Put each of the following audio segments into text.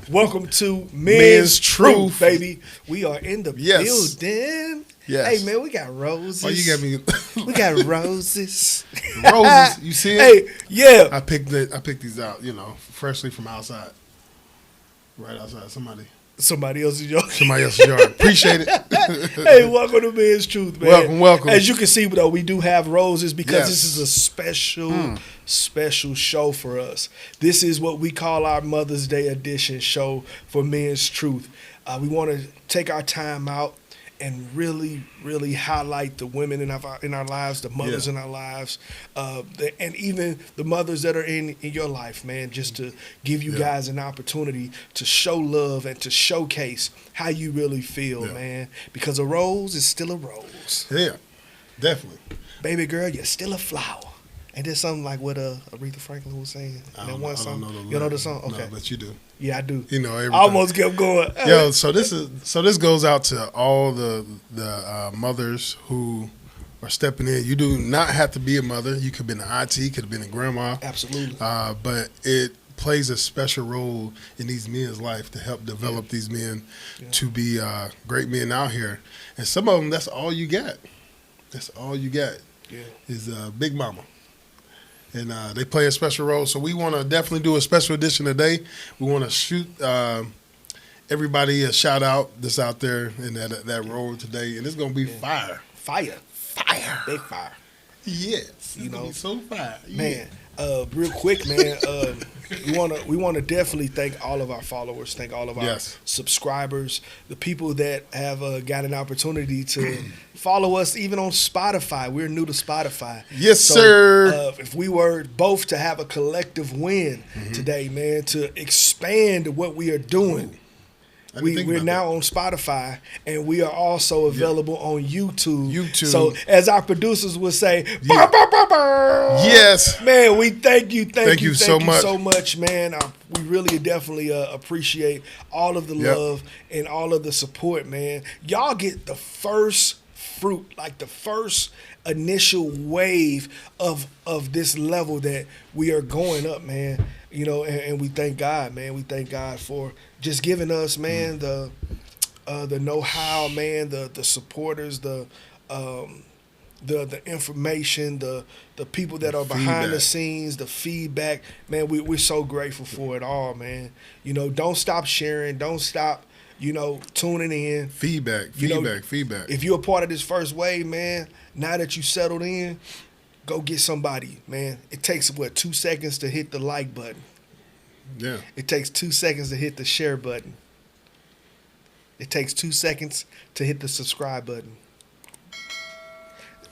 Welcome to Men's Truth, baby. We are in the Yes. building. Yes. Hey, man, we got roses. Oh, you got me. We got roses. Roses. You see it? Hey, yeah. I picked these out, freshly from outside. Right outside. Somebody else's yard. Somebody else's yard. Appreciate it. Hey, welcome to Men's Truth, man. Welcome. As you can see, though, we do have roses because Yes. this is a special show for us. This is what we call our Mother's Day edition show for Men's Truth. We want to take our time out and really, really highlight the women in our lives, the mothers in our lives, and even the mothers that are in your life, man, just to give you guys an opportunity to show love and to showcase how you really feel, man. Because a rose is still a rose. Yeah, definitely. Baby girl, you're still a flower. Ain't there something like what Aretha Franklin was saying? I don't know the You know the song? Okay. No, but you do. Yeah, I do. You know everything. I almost kept going. Yo, so this goes out to all the mothers who are stepping in. You do not have to be a mother. You could have been an auntie, could have been a grandma. Absolutely. But it plays a special role in these men's life to help develop these men to be great men out here. And some of them, that's all you got. That's all you got is Big Mama. And they play a special role. So we want to definitely do a special edition today. We want to shoot everybody a shout out that's out there in that role today. And it's going to be fire. Fire. Big fire. Yes. It's going to be so fire. Man, real quick, man, we want to definitely thank all of our followers, thank all of our subscribers, the people that have got an opportunity to follow us even on Spotify. We're new to Spotify. Yes, so, sir. If we were both to have a collective win today, man, to expand what we are doing. We're now on Spotify, and we are also available on YouTube. So, as our producers would say, yes, man, we thank you so much, man. We really definitely appreciate all of the love and all of the support, man. Y'all get the first fruit, like the first initial wave of this level that we are going up, man. And we thank God, man. We thank God for just giving us, man, the know-how, man, the supporters, the information, the people that are behind the scenes, the feedback, man. We're so grateful for it all, man. Don't stop sharing, don't stop, tuning in. Feedback. If you're a part of this first wave, man, now that you settled in, go get somebody, man. It takes 2 seconds to hit the like button. Yeah. It takes 2 seconds to hit the share button. It takes 2 seconds to hit the subscribe button.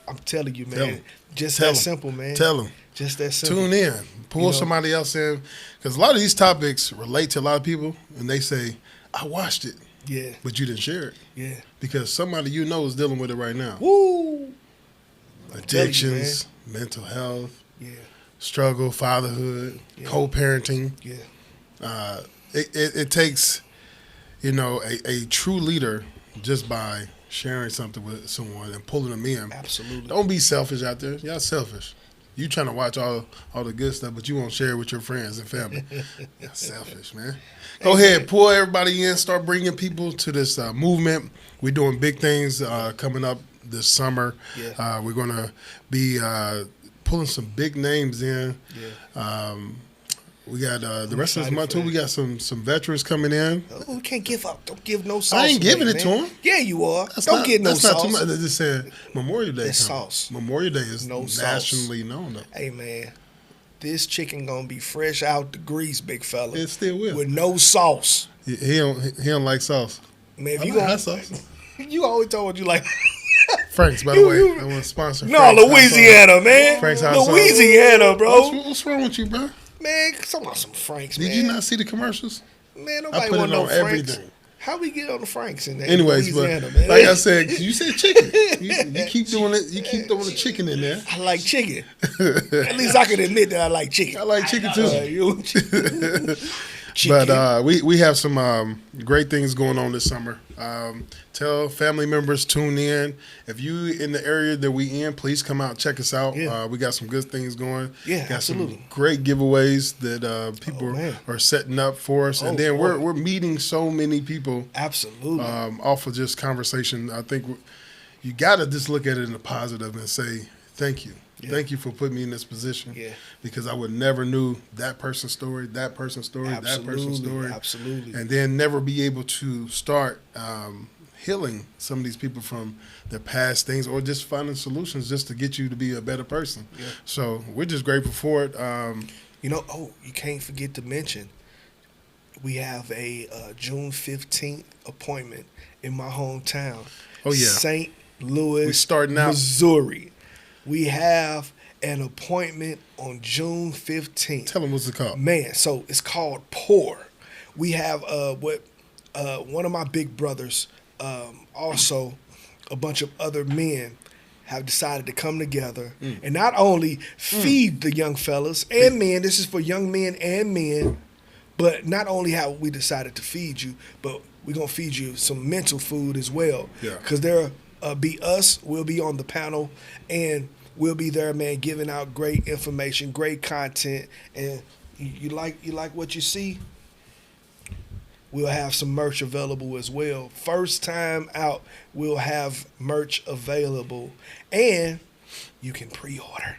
I'm telling you, man. Just that simple, man. Tell them. Just that simple. Tune in. Pull somebody else in. Because a lot of these topics relate to a lot of people, and they say, I watched it. Yeah. But you didn't share it. Yeah. Because somebody is dealing with it right now. Woo! Addictions, mental health, struggle, fatherhood, co-parenting. Yeah. It takes, a true leader just by sharing something with someone and pulling them in. Absolutely. Don't be selfish out there. Y'all selfish. You trying to watch all the good stuff, but you won't share it with your friends and family. You're selfish, man. Go ahead, pull everybody in, start bringing people to this movement. We're doing big things coming up this summer. Yeah. We're going to be pulling some big names in. Yeah. We got the rest of this month, too. We got some veterans coming in. Oh, we can't give up. Don't give no sauce. I ain't giving it to them. Yeah, you are. Don't get no sauce. That's not too much. They just said Memorial Day. It's sauce. Memorial Day is no nationally known, though. Hey, man. This chicken gonna be fresh out the grease, big fella. It still will. With no sauce. He don't like sauce. Man, if I you like hot sauce. You always told you like Frank's, by the way. I want to sponsor. No, Frank's Louisiana, man. Frank's hot sauce. Louisiana, bro. What's wrong with you, bro? Man, talking about some Franks, man. Did you not see the commercials? Man, I nobody put want it no on Franks. everything. How we get on the Franks in there? Anyways, Louisiana, but man? like I said, you said chicken. You keep doing it. You keep throwing the chicken in there. I like chicken. At least I can admit that I like chicken. I like chicken too. But we have some great things going on this summer. Tell family members, tune in. If you in the area that we in, please come out and check us out. Yeah. We got some good things going. Yeah, got absolutely. some great giveaways that people are setting up for us. And then we're meeting so many people. Absolutely. Off of just conversation. I think you got to just look at it in the positive and say, thank you. Yeah. Thank you for putting me in this position. Yeah. Because I would never knew that person's story, that person's story, absolutely. that person's story. Absolutely. And then never be able to start healing some of these people from their past things, or just finding solutions just to get you to be a better person. Yeah. So we're just grateful for it. You can't forget to mention, we have a June 15th appointment in my hometown. Oh, yeah. St. Louis, we starting out. Missouri. We have an appointment on June 15th. Tell them what's it called. Man, so it's called Pour. We have one of my big brothers, also a bunch of other men have decided to come together and not only feed the young fellas and men, this is for young men and men, but not only have we decided to feed you, but we're going to feed you some mental food as well. Yeah. Because there'll be us, we'll be on the panel, and we'll be there, man, giving out great information, great content, and you like what you see? We'll have some merch available as well. First time out, we'll have merch available, and you can pre-order.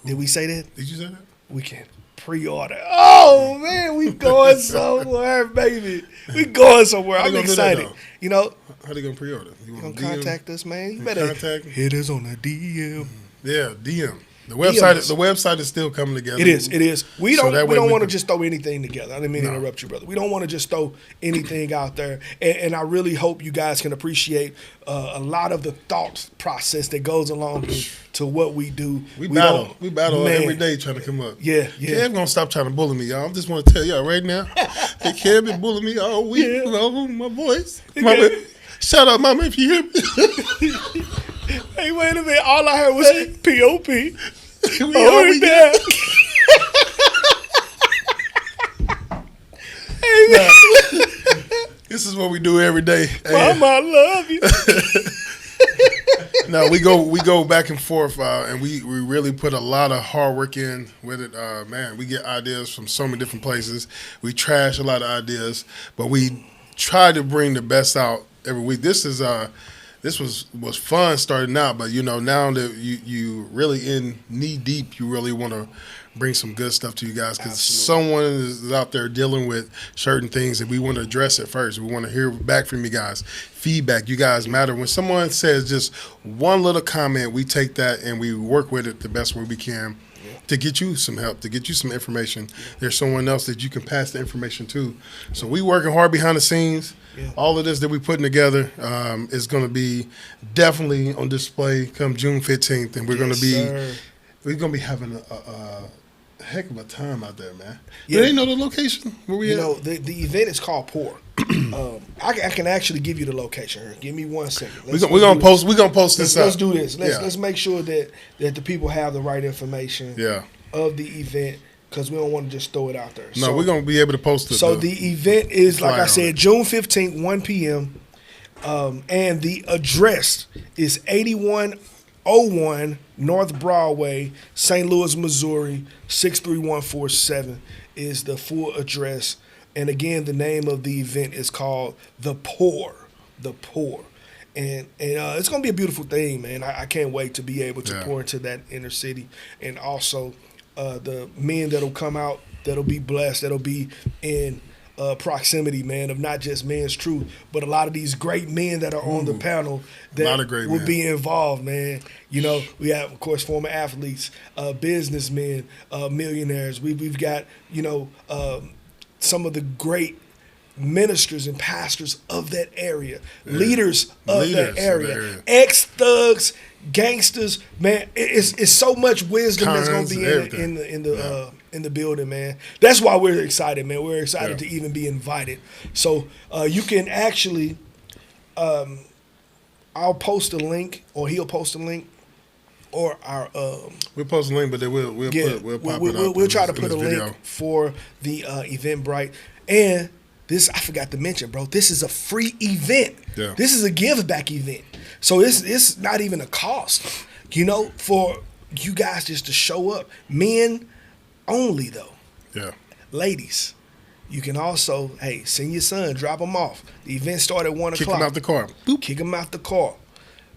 Did we say that? Did you say that? We can pre-order. Oh man, we going somewhere, baby. We going somewhere. I'm excited. How they gonna pre-order? You gonna contact us, man? You better hit us on the DM. Yeah, DM. The website is still coming together. It is. We don't want to just throw anything together. I didn't mean to interrupt you, brother. We don't want to just throw anything out there. And I really hope you guys can appreciate a lot of the thought process that goes along to what we do. We battle every day trying to come up. Yeah. Kev gonna stop trying to bully me, y'all. I just want to tell y'all right now. Hey, Kev been bullying me all week. Yeah. You know, my voice. Mama, shout out, Mama, if you hear me. Hey, wait a minute. All I heard was P.O.P. We down. Hey, man. This is what we do every day. Mama, I love you. No, we go back and forth, and we really put a lot of hard work in with it. Man, we get ideas from so many different places. We trash a lot of ideas, but we try to bring the best out every week. This was fun starting out, but now that you really in knee deep, you really want to bring some good stuff to you guys, because someone is out there dealing with certain things, and we want to address it first. We want to hear back from you guys. Feedback, you guys matter. When someone says just one little comment, we take that and we work with it the best way we can to get you some help, to get you some information. There's someone else that you can pass the information to. So we working hard behind the scenes. Yeah. All of this that we're putting together is going to be definitely on display come June 15th, and we're going to be having a heck of a time out there, man. Yeah. Do they know the location where we at? The event is called Pour. I can actually give you the location here. Give me 1 second. We're gonna post this up. Let's do this. Let's make sure that the people have the right information of the event, because we don't want to just throw it out there. No, we're going to be able to post it. So the event is, like I said, June 15th, 1 p.m. And the address is 8101 North Broadway, St. Louis, Missouri, 63147 is the full address. And again, the name of the event is called The Pour. The Pour. And it's going to be a beautiful thing, man. I can't wait to be able to pour into that inner city. And also the men that'll come out, that'll be blessed, that'll be in proximity, man, of not just Men's Truth, but a lot of these great men that are on the panel that will be involved, man. We have, of course, former athletes, businessmen, millionaires. We've got, some of the great ministers and pastors of that area, leaders of that area, ex-thugs, gangsters, man. It's so much wisdom that's going to be in the building, man. That's why we're excited, man. We're excited to even be invited. So you can actually, I'll post a link, or he'll post a link or our we'll post a link, but then we'll pop it up. We'll try to in put a this video. link for the Eventbrite. And this, I forgot to mention, bro. This is a free event. Yeah. This is a give back event. So it's not even a cost, for you guys just to show up. Men only, though. Yeah. Ladies, you can also, send your son, drop him off. The event started at 1 Kick o'clock. him out the car. Boop. Kick him out the car.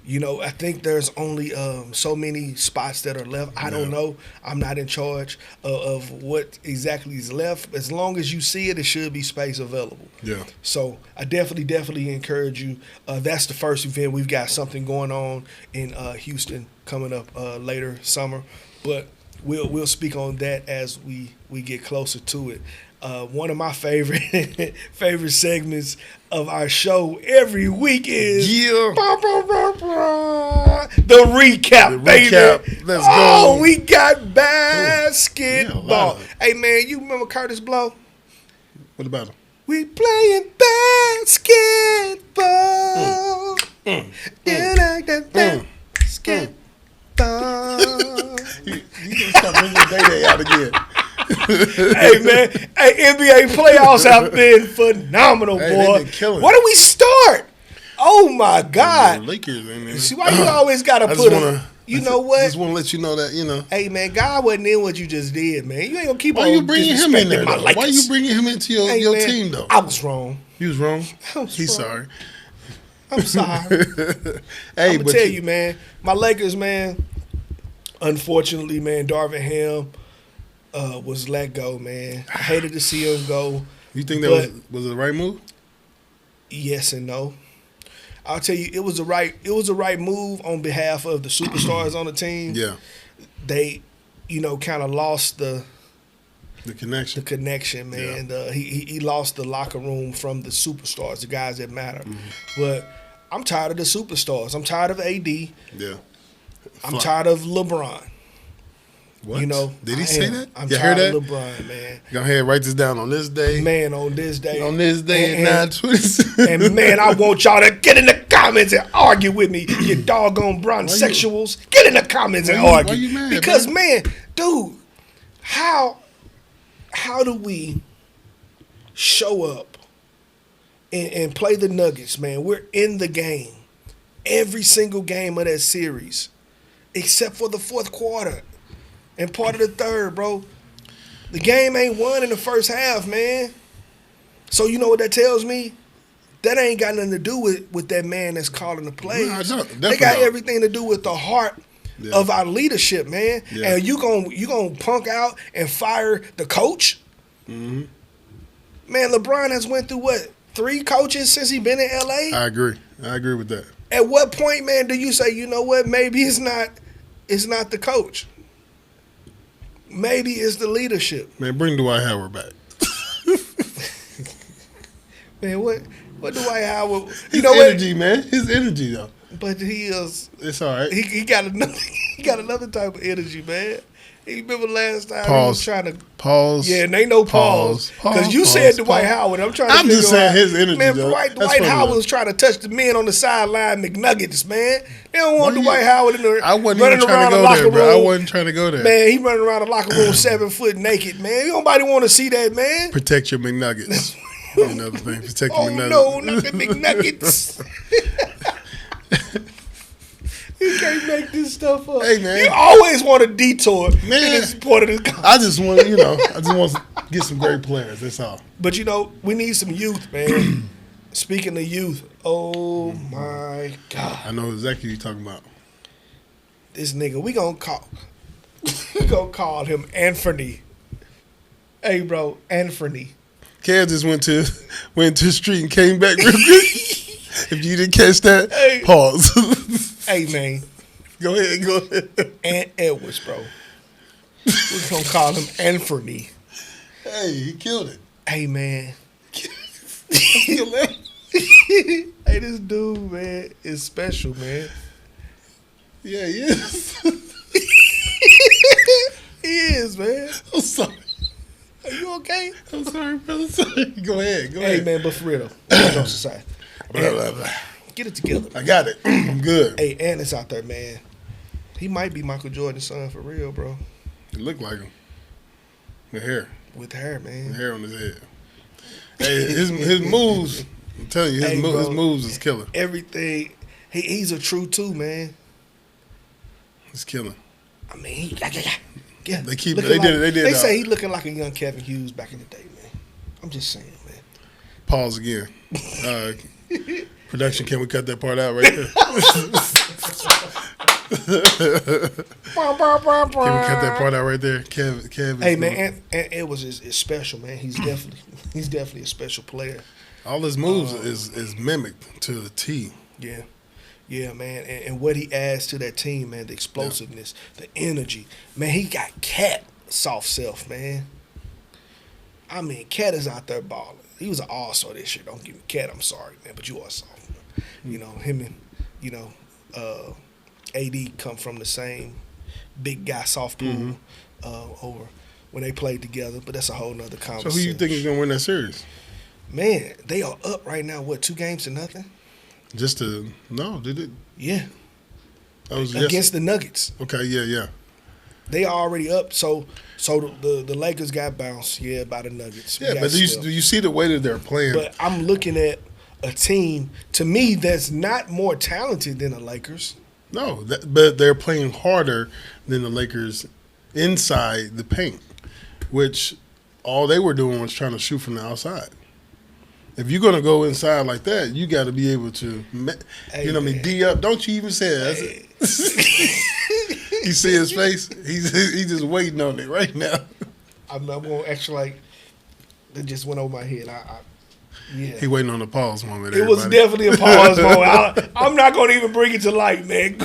I think there's only so many spots that are left. I don't know. I'm not in charge of what exactly is left. As long as you see it, it should be space available. Yeah. So I definitely encourage you. That's the first event. We've got something going on in Houston coming up later summer, but we'll speak on that as we get closer to it. One of my favorite segments of our show every week is the recap, baby. Let's go. go. We got basketball. Hey, man, you remember Curtis Blow? What about him? We playing basketball. You like that basketball. You gonna start bringing Day out again. Hey, man. Hey, NBA playoffs have been phenomenal, boy. They've been killing Where do we start? Oh, my God. Lakers, man. See, why you always got to put you know what? I just want to let you know that, Hey, man, God wasn't in what you just did, man. You ain't going to keep on Why you bringing him in there, disrespecting my though? Lakers. Why you bringing him into your man, team, though? I was wrong. You was wrong? wrong. He's sorry. I'm sorry. Hey, I'm going to tell you, man, my Lakers, man, unfortunately, man, Darvin Ham was let go, man. I hated to see him go. You think that was the right move? Yes and no. I'll tell you, it was the right move on behalf of the superstars on the team. Yeah. They, kind of lost the connection. The connection, man. Yeah. He lost the locker room from the superstars, the guys that matter. Mm-hmm. But I'm tired of the superstars. I'm tired of AD. Yeah. I'm tired of LeBron. What? Did he I say am. that? I'm you tired heard that? of LeBron, man. Go ahead, write this down on this day. Man, on this day. On this day at 9:20. And man, I want y'all to get in the comments and argue with me, you doggone bronzexuals. Get in the comments and argue. Why you mad, because man, dude, how do we show up and play the Nuggets, man? We're in the game. Every single game of that series. Except for the fourth quarter. And part of the third, bro. The game ain't won in the first half, man. So you know what that tells me? That ain't got nothing to do with that man that's calling the plays. No, they got everything to do with the heart of our leadership, man. Yeah. And you gonna punk out and fire the coach? Mm-hmm. Man, LeBron has went through what, 3 coaches since he been in LA? I agree with that. At what point, man, do you say, you know what, maybe it's not the coach? Maybe it's the leadership. Man, bring Dwight Howard back. Man, what Dwight Howard? His energy, man. His energy, though. But he is. It's all right. He got another type of energy, man. He remember last time he was trying to pause. Yeah, and ain't no pause because you said Dwight Howard. I'm just saying his energy. Man, though. Dwight Howard was trying to touch the men on the sideline, McNuggets. Man, they don't want Dwight Howard in there. I wasn't even trying to go there, bro. I wasn't trying to go there. Man, he running around the locker room 7 foot naked. Man, nobody want to see that, man. Protect your McNuggets. Another thing. Protect your McNuggets. Oh no, not the McNuggets. You can't make this stuff up. Hey, man. You always want a detour. Man. In this part of this I just want to get some great players. That's all. But, we need some youth, man. Speaking of youth, oh, my God. I know exactly what you're talking about. This nigga, we going to call him Anthony. Hey, bro, Anthony. Kev just went to the street and came back real quick. If you didn't catch that, pause. Hey, man. Go ahead. Ant Edwards, bro. We're going to call him Anthony. Hey, he killed it. Hey, man. Hey, this dude, man, is special, man. Yeah, he is. He is, man. I'm sorry. Are you okay? I'm sorry, brother. Sorry. Go ahead. Hey, man, but for real, though. Society. Blah, blah, blah. Get it together. I got it. I'm good. Hey, Ant is out there, man. He might be Michael Jordan's son for real, bro. It looked like him. The hair. With hair, The man. hair on his head. Hey, his moves, I'm telling you, his moves is killer. Everything. He's a true two, man. He's killing. I mean, yeah. They did it. They say he looking like a young Kevin Hughes back in the day, man. I'm just saying, man. Pause again. Production, can we cut that part out right there? Can we cut that part out right there? Kev. Hey man, and it was it's special, man. He's definitely a special player. All his moves is mimicked to the T. Yeah. Yeah, man, and what he adds to that team, man, the explosiveness, the energy. Man, he got Cat soft self, man. I mean, Cat is out there balling. He was an all-star this year. Don't give me Cat, I'm sorry, man, but you are soft. You know, him and, AD come from the same big guy soft pool over when they played together, but that's a whole nother conversation. So who you think is going to win that series? Man, they are up right now, what, 2-0? No, did it? Yeah. That was against the Nuggets. Okay, yeah. They are already up, so the Lakers got bounced, by the Nuggets. Yeah, but do you see the way that they're playing? But I'm looking at a team, to me, that's not more talented than the Lakers. No, but they're playing harder than the Lakers inside the paint, which all they were doing was trying to shoot from the outside. If you're going to go inside like that, you got to be able to, D up. Don't you even say it. You see his face? He's just waiting on it right now. I'm going to act like it just went over my head. Yeah. He waiting on the pause moment. It was definitely a pause moment. I'm not going to even bring it to light, man.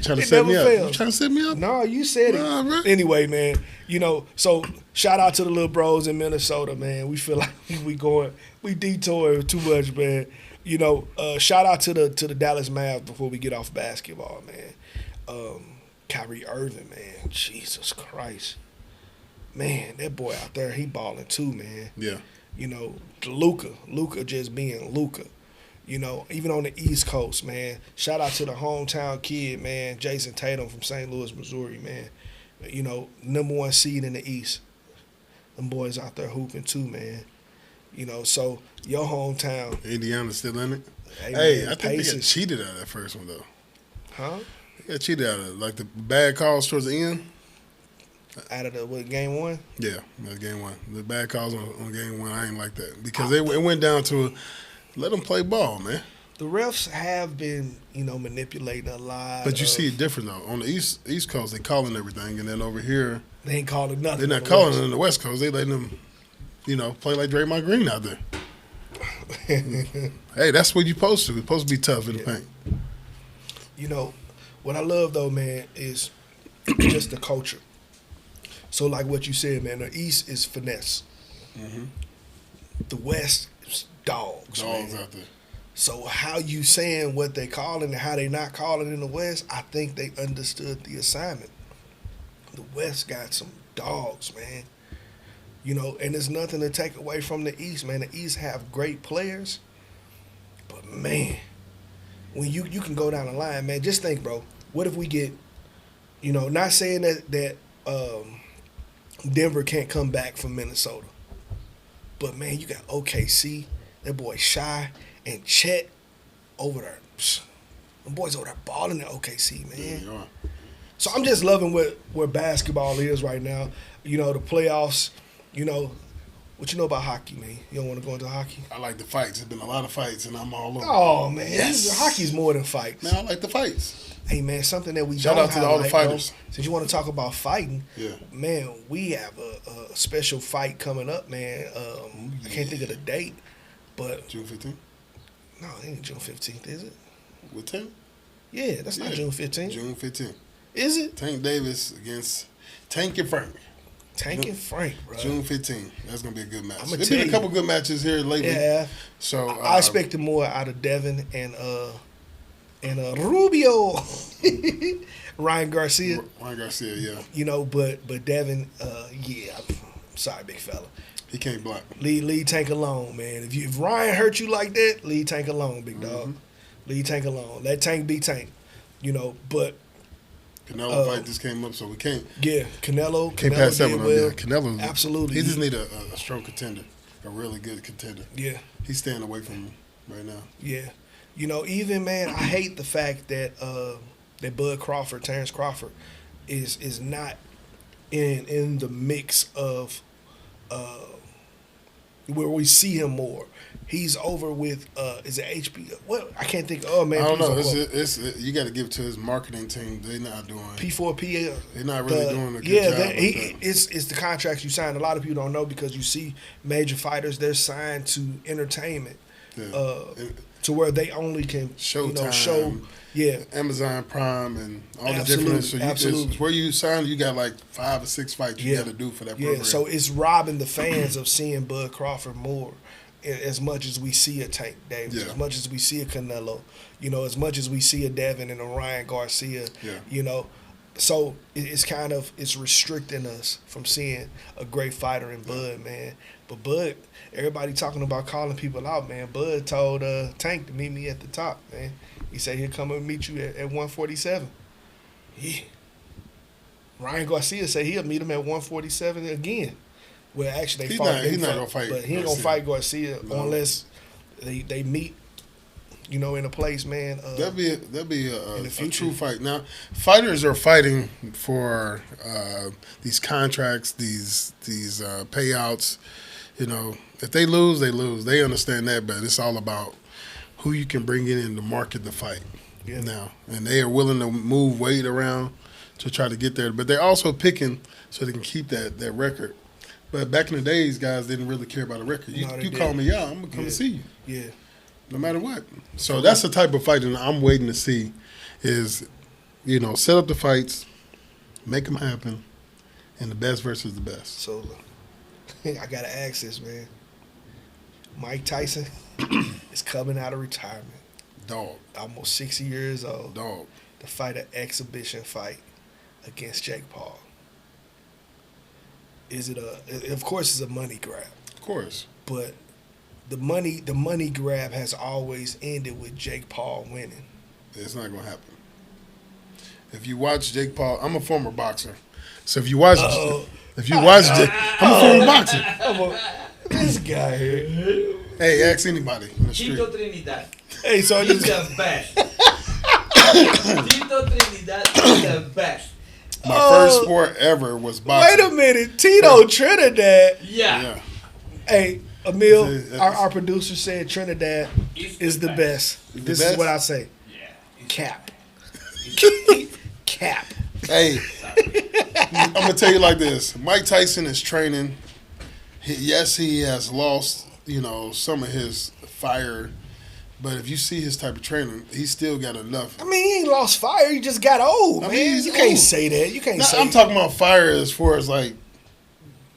Trying to set me up. You trying to set me up? No, you said it. Right. Anyway, man, so shout out to the little bros in Minnesota, man. We feel like we detour too much, man. Shout out to the Dallas Mavs before we get off basketball, man. Kyrie Irving, man. Jesus Christ. Man, that boy out there, he balling too, man. Yeah. Luka just being Luka. Even on the East Coast, man. Shout out to the hometown kid, man, Jason Tatum from St. Louis, Missouri, man. Number 1 seed in the East. Them boys out there hooping too, man. So your hometown. Indiana still in it? Hey, I think they got cheated out of that first one, though. Huh? They got cheated out of it. Like the bad calls towards the end. Out of game 1? Yeah, that's game 1. The bad calls on game 1, I ain't like that. Because it went down to let them play ball, man. The refs have been, manipulating a lot. But you see it different, though. On the East Coast, they calling everything. And then over here, they ain't calling nothing. They're not calling it on the West Coast. They letting them, play like Draymond Green out there. Hey, that's what you're supposed to. You're supposed to be tough in the paint. What I love, though, man, is just the culture. So, like what you said, man, the East is finesse. Mm-hmm. The West is dogs, man. Out there. So how you saying what they calling and how they not calling in the West, I think they understood the assignment. The West got some dogs, man. And there's nothing to take away from the East, man. The East have great players. But, man, when you can go down the line, man, just think, bro, what if we get, not saying that Denver can't come back from Minnesota. But, man, you got OKC, that boy Shy, and Chet over there. Them boys over there balling at OKC, man. Yeah, so I'm just loving where basketball is right now. The playoffs, what you know about hockey, man? You don't want to go into hockey? I like the fights. There's been a lot of fights, and I'm all over. Oh, man. Yes. Hockey's more than fights. Man, I like the fights. Hey, man, something that we Shout out to all the fighters. Since you want to talk about fighting, yeah, man, we have a special fight coming up, man. I can't think of the date, but June 15th? No, it ain't June 15th, is it? With Tank? Yeah, that's not June 15th. June 15th. Is it? Tank Davis against Tank and Frank. And Frank, bro. June 15th. That's going to be a good match. There's been a couple good matches here lately. Yeah. So I expected more out of Devin and Rubio. Ryan Garcia. Yeah. But Devin, I'm sorry, big fella. He can't block. Leave Tank alone, man. If Ryan hurt you like that, leave Tank alone, big dog. Leave Tank alone. Let Tank be Tank. But Canelo fight just came up, so we can't. Yeah, Canelo. Can't Canelo pass that did one well. on. Canelo, Absolutely. He just need a strong contender, a really good contender. Yeah. He's staying away from him right now. Yeah. You know, even, man, I hate the fact that that Bud Crawford, Terrence Crawford, is not in the mix of where we see him more. He's over with is it HBO? Well, I can't think. Oh man, I don't know. P4P. You got to give it to his marketing team. They're not doing P4P. They're not really doing a good job. It's the contracts you sign. A lot of people don't know because you see major fighters, they're signed to entertainment, to where they only can Showtime, show. Yeah, Amazon Prime and all the Absolutely, different. So absolutely. Where you sign, you got like 5 or 6 fights you got to do for that program. Yeah, so it's robbing the fans of seeing Bud Crawford more. As much as we see a Tank Davis, as much as we see a Canelo, as much as we see a Devin and a Ryan Garcia, so it's restricting us from seeing a great fighter in Bud, man. But Bud, everybody talking about calling people out, man. Bud told Tank to meet me at the top, man. He said he'll come and meet you at 147. Yeah. Ryan Garcia said he'll meet him at 147 again. Well, actually, he's not gonna fight, but he ain't gonna fight Garcia unless they meet, in a place, man. That'd be a true fight. Now, fighters are fighting for these contracts, these payouts. If they lose, they lose. They understand that, but it's all about who you can bring in to market the fight now, and they are willing to move weight around to try to get there. But they're also picking so they can keep that record. But back in the days, guys didn't really care about a record. You call me out, I'm going to come and see you. Yeah. No matter what. So that's the type of fighting I'm waiting to see is, set up the fights, make them happen, and the best versus the best. So I got to ask this, man. Mike Tyson is coming out of retirement. Dog. Almost 60 years old. Dog. To fight an exhibition fight against Jake Paul. Of course it's a money grab. Of course. But the money grab has always ended with Jake Paul winning. It's not going to happen. If you watch Jake Paul, I'm a former boxer. So if you watch Jake, I'm a former boxer. This guy here. Hey, ask anybody in the street. Tito Trinidad. Hey, so He's the best. Tito Trinidad is the best. My first sport ever was boxing. Wait a minute. Tito Trinidad. Yeah. Hey, Emil, our producer said Trinidad is the best. This is what I say. Yeah. Cap. Cap. Hey, I'm going to tell you like this. Mike Tyson is training. He has lost, some of his fire. But if you see his type of training, he's still got enough. I mean, he ain't lost fire. He just got old, man. You can't say that. You can't say I'm talking about fire as far as, like,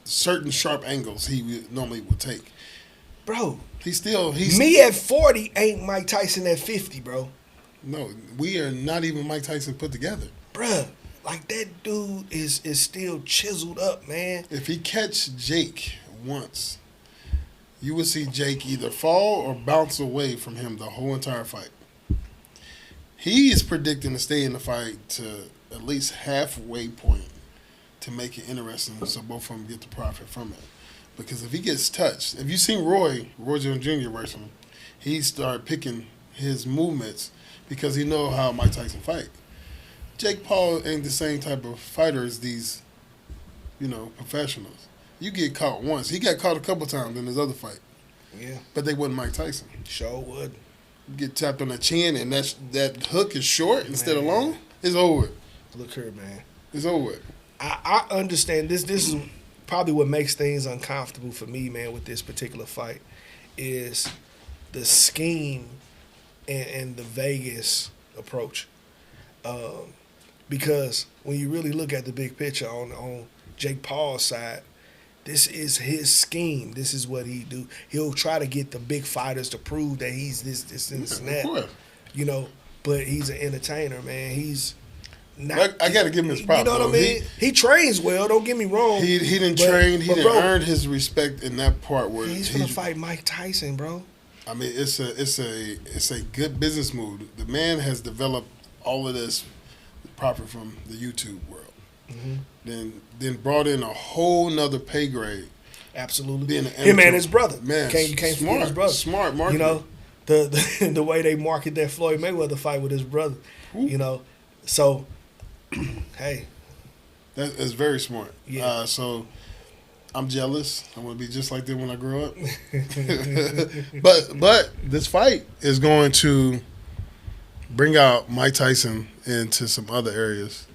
certain sharp angles he normally would take. Bro. Me at 40 ain't Mike Tyson at 50, bro. No, we are not even Mike Tyson put together. Bruh, like that dude is still chiseled up, man. If he catch Jake once, you would see Jake either fall or bounce away from him the whole entire fight. He is predicting to stay in the fight to at least halfway point to make it interesting so both of them get the profit from it. Because if he gets touched, if you seen Roy Jones Jr. versus him, he started picking his movements because he know how Mike Tyson fight. Jake Paul ain't the same type of fighter as these, professionals. You get caught once. He got caught a couple times in his other fight. Yeah. But they wasn't Mike Tyson. Sure would. You get tapped on the chin and that hook is short instead of long, it's over. Look here, man. It's over. I understand this is probably what makes things uncomfortable for me, man, with this particular fight is the scheme and the Vegas approach. Because when you really look at the big picture on Jake Paul's side, this is his scheme. This is what he do. He'll try to get the big fighters to prove that he's this and that. But he's an entertainer, man. He's not. I got to give him his props. You know what I mean? He trains well. Don't get me wrong. He didn't train. He didn't earn his respect in that part where he's gonna fight Mike Tyson, bro. I mean, it's a good business move. The man has developed all of this profit from the YouTube world. Then brought in a whole nother pay grade. Absolutely. Being an Him and amateur- his brother. Man, You can't forget his brother. Smart marketing. You know, the way they market that Floyd Mayweather fight with his brother. Ooh. You know, so hey, That's very smart. Yeah. So I'm jealous. I want to be just like them when I grow up. but this fight is going to bring out Mike Tyson into some other areas.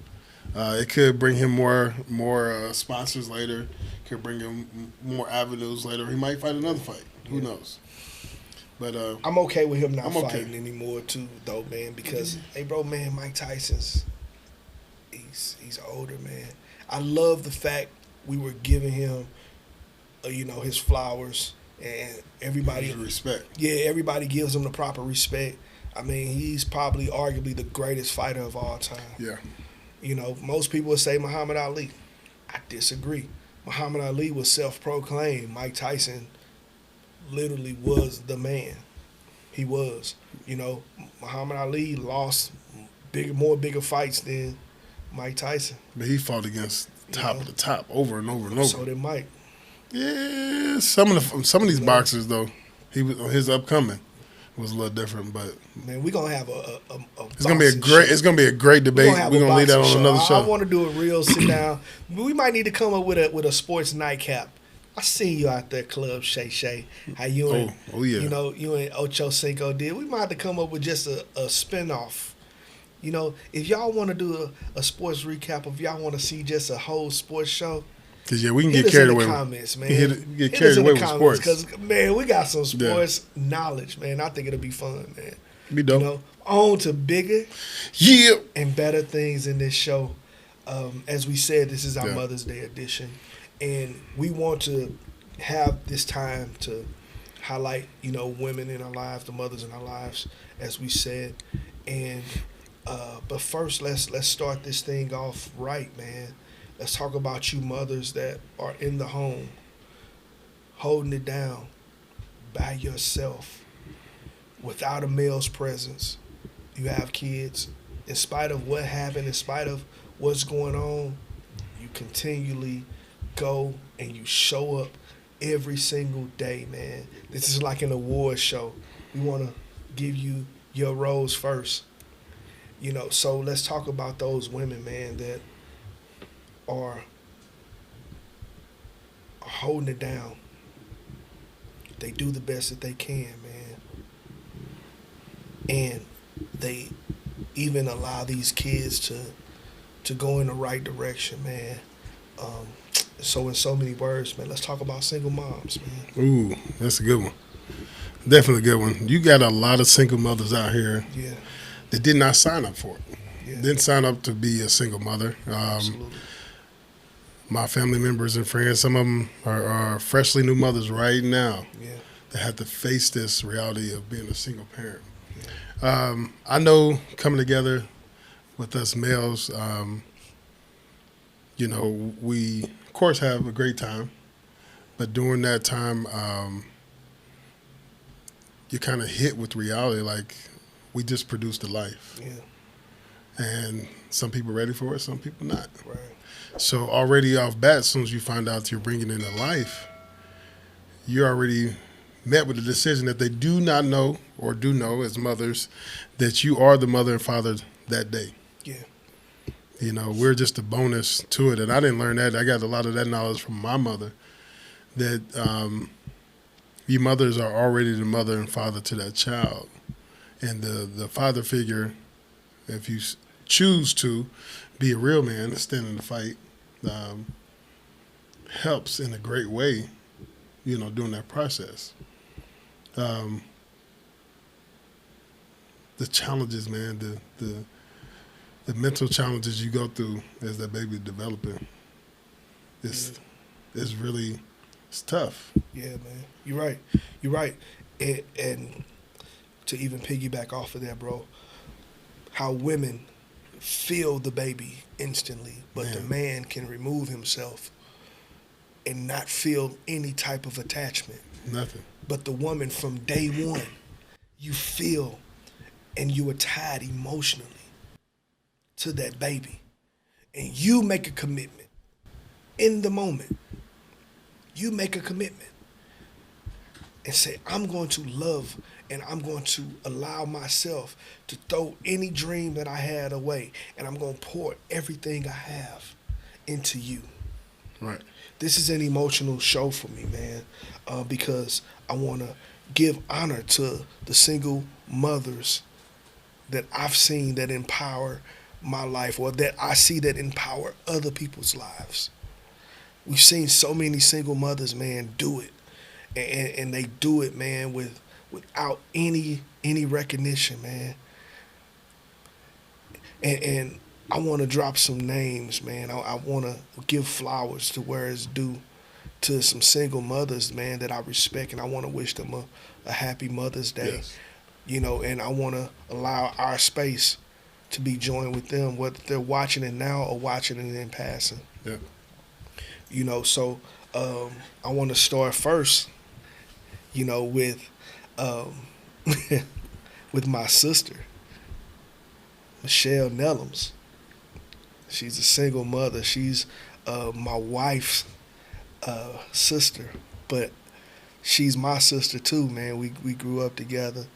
It could bring him more sponsors later. Could bring him more avenues later. He might fight another fight. Who knows? But I'm okay with him not I'm okay. fighting anymore too, though, man. Because hey, bro, man, Mike Tyson's he's older, man. I love the fact we were giving him, his flowers, and everybody respect. Yeah, everybody gives him the proper respect. I mean, he's probably arguably the greatest fighter of all time. Yeah. Most people would say Muhammad Ali. I disagree. Muhammad Ali was self-proclaimed. Mike Tyson literally was the man. He was. Muhammad Ali lost bigger fights than Mike Tyson. But he fought against top of the top over and over and over. So did Mike. Yeah, some of these boxers though, his upcoming was a little different, but man, we're gonna have a it's gonna be a great debate. We're gonna leave that on another show. I want to do a real sit down. We might need to come up with a sports nightcap. I seen you out there, Club Shay Shay. How you and you and Ocho Cinco did. We might have to come up with just a spinoff. If y'all want to do a sports recap, if y'all want to see just a whole sports show. Cause we can get carried away. Comments, man. Get carried away with sports. Because man, we got some sports knowledge, man. I think it'll be fun, man. Be dope. On to bigger, and better things in this show. As we said, this is our Mother's Day edition, and we want to have this time to highlight, women in our lives, the mothers in our lives, as we said, and but first, let's start this thing off right, man. Let's talk about you mothers that are in the home, holding it down by yourself, without a male's presence. You have kids. In spite of what happened, in spite of what's going on, you continually go and you show up every single day, man. This is like an award show. We want to give you your rose first. So let's talk about those women, man, that are holding it down. They do the best that they can, man. And they even allow these kids to go in the right direction, man. So in so many words, man, let's talk about single moms, man. Ooh, that's a good one. Definitely a good one. You got a lot of single mothers out here that did not sign up for it. Yeah. Didn't sign up to be a single mother. Absolutely. My family members and friends, some of them are freshly new mothers right now that have to face this reality of being a single parent. Yeah. I know coming together with us males, we, of course, have a great time. But during that time, you kind of hit with reality, like we just produced a life. Yeah. And some people ready for it, some people not. Right. So already off bat, as soon as you find out you're bringing in a life, you're already met with a decision that they do not know or do know as mothers that you are the mother and father that day. Yeah. We're just a bonus to it. And I didn't learn that. I got a lot of that knowledge from my mother, that you mothers are already the mother and father to that child. And the father figure, if you choose to be a real man and stand in the fight, helps in a great way, during that process. The challenges, man, the mental challenges you go through as that baby developing, it's really, it's tough. Yeah, man. You're right. And to even piggyback off of that, bro, how women feel the baby instantly, but the man can remove himself and not feel any type of attachment. Nothing. But the woman from day one, you feel and you are tied emotionally. to that baby, and you make a commitment in the moment, you make a commitment and say, I'm going to love and I'm going to allow myself to throw any dream that I had away, and I'm going to pour everything I have into you. Right. This is an emotional show for me, man, because I want to give honor to the single mothers that I've seen that empower my life, or that I see that empower other people's lives. We've seen so many single mothers, man, do it, and they do it, man, without any recognition, man. And I want to drop some names, man. I want to give flowers to where it's due to some single mothers, man, that I respect, and I want to wish them a happy Mother's Day. Yes. You know, and I want to allow our space to be joined with them, whether they're watching it now or watching it in passing. Yeah. You know, so I want to start first, you know, with with my sister, Michelle Nellums. She's a single mother. She's my wife's sister, but she's my sister too, man. We grew up together,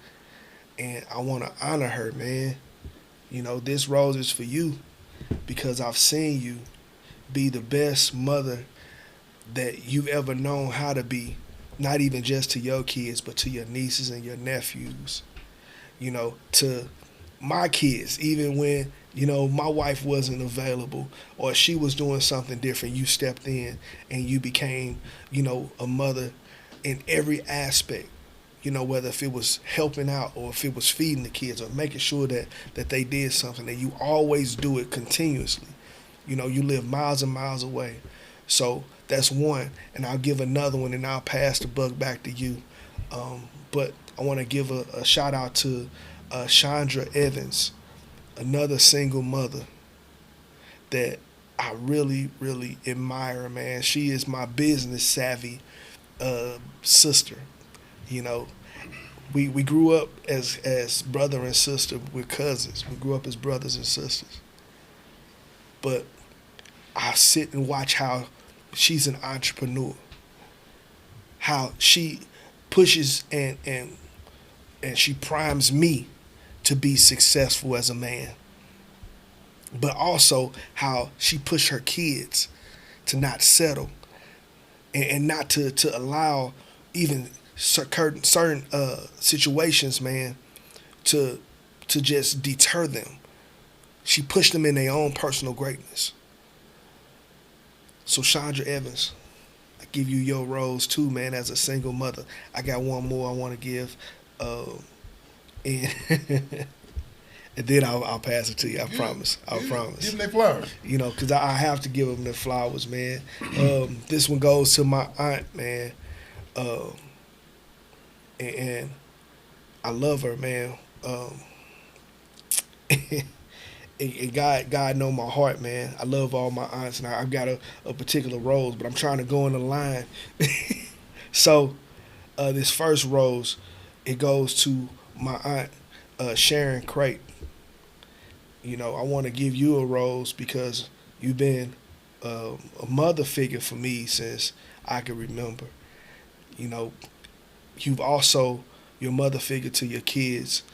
and I want to honor her, man. You know, this rose is for you because I've seen you be the best mother that you've ever known how to be, not even just to your kids, but to your nieces and your nephews, you know, to my kids, even when, you know, my wife wasn't available or she was doing something different, you stepped in and you became, you know, a mother in every aspect, you know, whether if it was helping out or if it was feeding the kids or making sure that they did something, that you always do it continuously. You know, you live miles and miles away. So that's one, and I'll give another one, and I'll pass the buck back to you. But I want to give a shout out to Chandra Evans, another single mother that I really, really admire, man. She is my business savvy sister. You know, we grew up as brother and sister. We're cousins. We grew up as brothers and sisters. But I sit and watch how she's an entrepreneur, how she pushes and she primes me to be successful as a man, but also how she pushed her kids to not settle and not to allow even certain situations, man, to just deter them. She pushed them in their own personal greatness. So Chandra Evans, I give you your rose too, man, as a single mother. I got one more I want to give, and and then I'll pass it to you. I promise. I promise. Give them their flowers. You know, because I have to give them their flowers, man. This one goes to my aunt, man, and I love her, man. And God know my heart, man. I love all my aunts, and I've got a particular rose, but I'm trying to go in the line. So this first rose, it goes to my aunt Sharon Crate. You know, I want to give you a rose because you've been a mother figure for me since I can remember. You know, you've also your mother figure to your kids.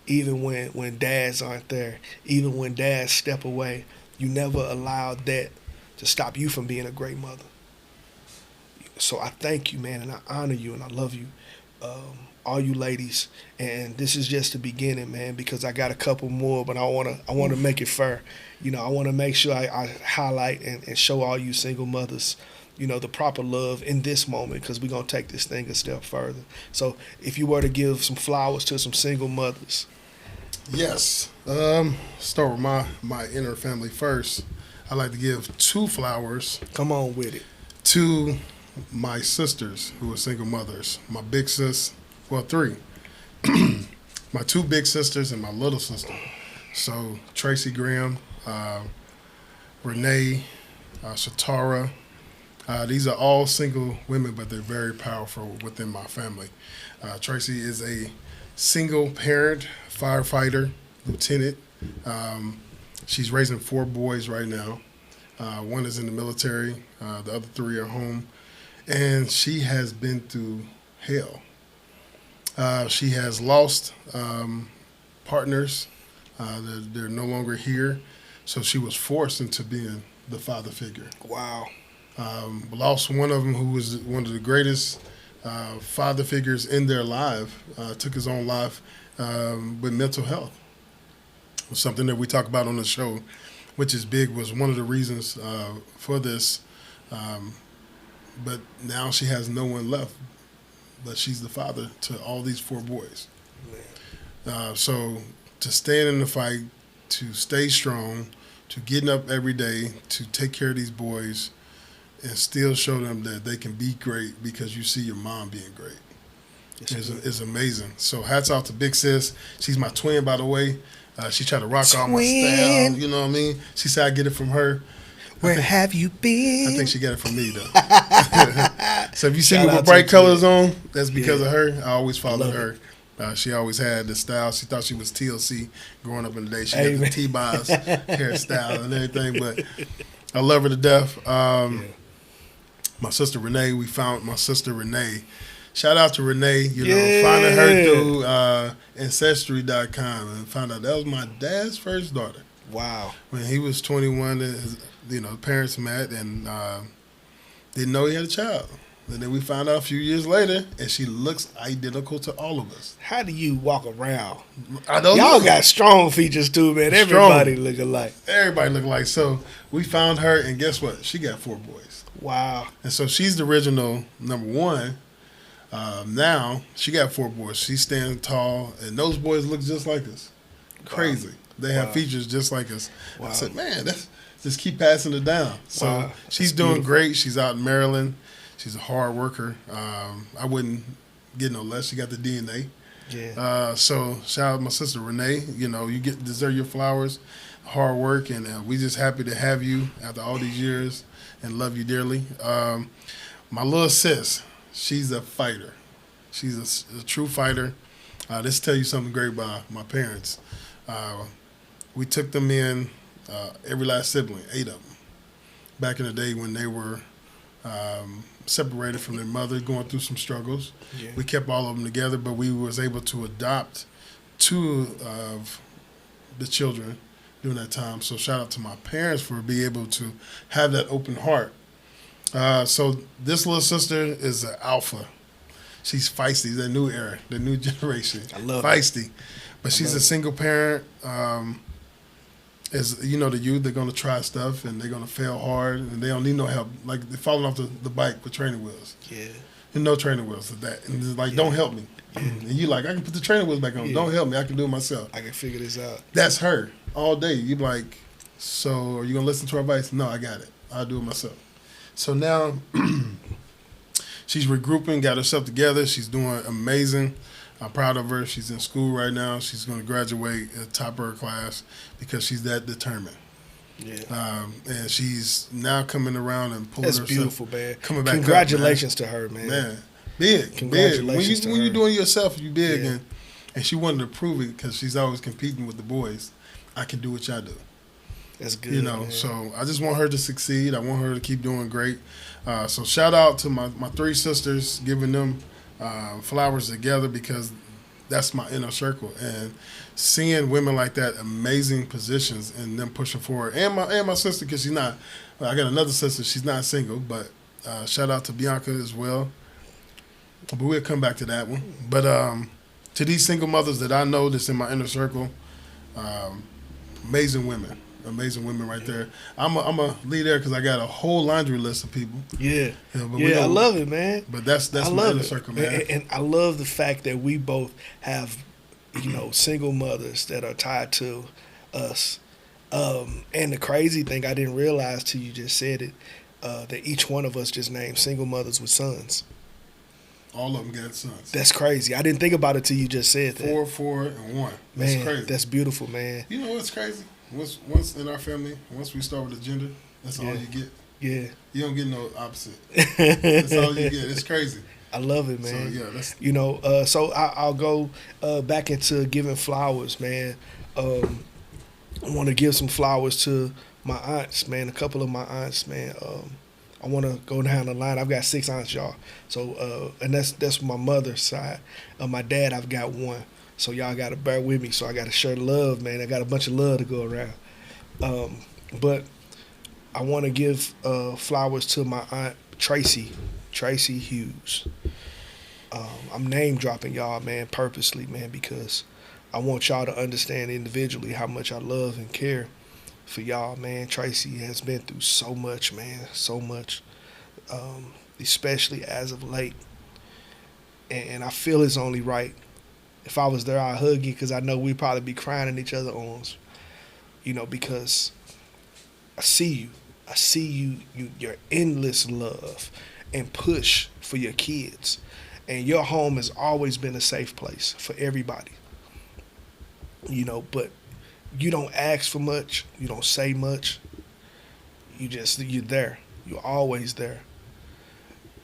Even when dads aren't there, even when dads step away, you never allowed that to stop you from being a great mother. So I thank you, man, and I honor you, and I love you, all you ladies. And this is just the beginning, man, because I got a couple more, but I wanna make it fair. You know, I want to make sure I highlight and show all you single mothers, you know, the proper love in this moment, because we're going to take this thing a step further. So if you were to give some flowers to some single mothers. Yes. Start with my inner family first. I like to give 2 flowers. Come on with it. To my sisters who are single mothers. My big sis, well, 3. My 2 big sisters and my little sister. So Tracy Graham, Renee, Shatara. These are all single women, but they're very powerful within my family. Tracy is a single parent, firefighter, lieutenant, She's raising 4 boys right now. One is in the military. The other 3 are home. And she has been through hell. She has lost partners. They're no longer here. So she was forced into being the father figure. Wow. Lost one of them who was one of the greatest father figures in their life. Took his own life with mental health. It was something that we talk about on the show, which is big, was one of the reasons for this. But now she has no one left, but she's the father to all these 4 boys. So to stand in the fight, to stay strong, to getting up every day, to take care of these boys, and still show them that they can be great because you see your mom being great. It's amazing. So hats off to Big Sis. She's my twin, by the way. She tried to rock all my style, you know what I mean? She said I get it from her. Where have you been? I think she got it from me, though. So if you see me with bright colors on, that's because of her. I always followed her. She always had the style. She thought she was TLC growing up in the day. She had the T-Boz hairstyle and everything, but I love her to death. My sister Renee, we found my sister Renee. Shout out to Renee, finding her through Ancestry.com and found out that was my dad's first daughter. Wow. When he was 21, parents met and didn't know he had a child. And then we found out a few years later, and she looks identical to all of us. How do you walk around? I don't Y'all know. got strong features too, man. Everybody look alike. Everybody look alike. So we found her, and guess what? She got 4 boys. Wow. And so she's the original number 1. Now she got 4 boys. She's standing tall, and those boys look just like us. Crazy. They have features just like us. Wow. I said, man, just keep passing it down. So she's doing great. She's out in Maryland. She's a hard worker. I wouldn't get no less. She got the DNA. Yeah. So shout out to my sister Renee. You deserve your flowers, hard work, and we just happy to have you after all these years and love you dearly. My little sis, she's a fighter. She's a true fighter. Let's tell you something great about my parents. We took them in, every last sibling, 8 of them, back in the day when they were separated from their mother, going through some struggles. Yeah. We kept all of them together, but we was able to adopt 2 of the children during that time. So shout out to my parents for being able to have that open heart. So this little sister is an alpha. She's feisty, the new era, the new generation. I love feisty. But she's a single parent. As the youth, they're going to try stuff and they're going to fail hard and they don't need no help. Like they're falling off the bike with training wheels. Yeah. And no training wheels for that. And it's like, don't help me. Yeah. And you like, I can put the training wheels back on. Yeah. Don't help me. I can do it myself. I can figure this out. That's her all day. You be like, so are you going to listen to her advice? No, I got it. I'll do it myself. So now she's regrouping, got herself together. She's doing amazing. I'm proud of her. She's in school right now. She's going to graduate at the top of her class because she's that determined. Yeah. And she's now coming around and pulling herself. That's beautiful, man. Coming back Congratulations up, to her, man. Man, big. Congratulations to her. When you're doing yourself, you're big. Yeah. And she wanted to prove it because she's always competing with the boys. I can do what y'all do. That's good, man. So I just want her to succeed. I want her to keep doing great. So shout out to my 3 sisters, giving them flowers together because that's my inner circle, and seeing women like that, amazing positions, and them pushing forward, and my sister, because she's not. I got another sister. She's not single, but shout out to Bianca as well. But we'll come back to that one. But to these single mothers that I know that's in my inner circle, amazing women. Amazing women right there. I'm a lead there because I got a whole laundry list of people. Yeah, I love it, man. But that's my inner circle, man. And I love the fact that we both have, single mothers that are tied to us. And the crazy thing I didn't realize till you just said it, that each one of us just named single mothers with sons. All of them got sons. That's crazy. I didn't think about it till you just said that. 4, and 1. That's man, crazy. That's beautiful, man. You know what's crazy? Once in our family, once we start with the gender, that's all you get. Yeah. You don't get no opposite. That's all you get. It's crazy. I love it, man. So, yeah, so I'll go back into giving flowers, man. I want to give some flowers to my aunts, man. A couple of my aunts, man. I want to go down the line. I've got 6 aunts, y'all. So, and that's my mother's side. My dad, I've got 1. So y'all got to bear with me. So I got to share love, man. I got a bunch of love to go around. But I want to give flowers to my aunt Tracy Hughes. I'm name dropping y'all, man, purposely, man, because I want y'all to understand individually how much I love and care for y'all, man. Tracy has been through so much, man, so much, especially as of late. And I feel it's only right. If I was there, I'd hug you because I know we'd probably be crying in each other's arms, because I see you. I see your endless love and push for your kids. And your home has always been a safe place for everybody. But you don't ask for much. You don't say much. You're there. You're always there.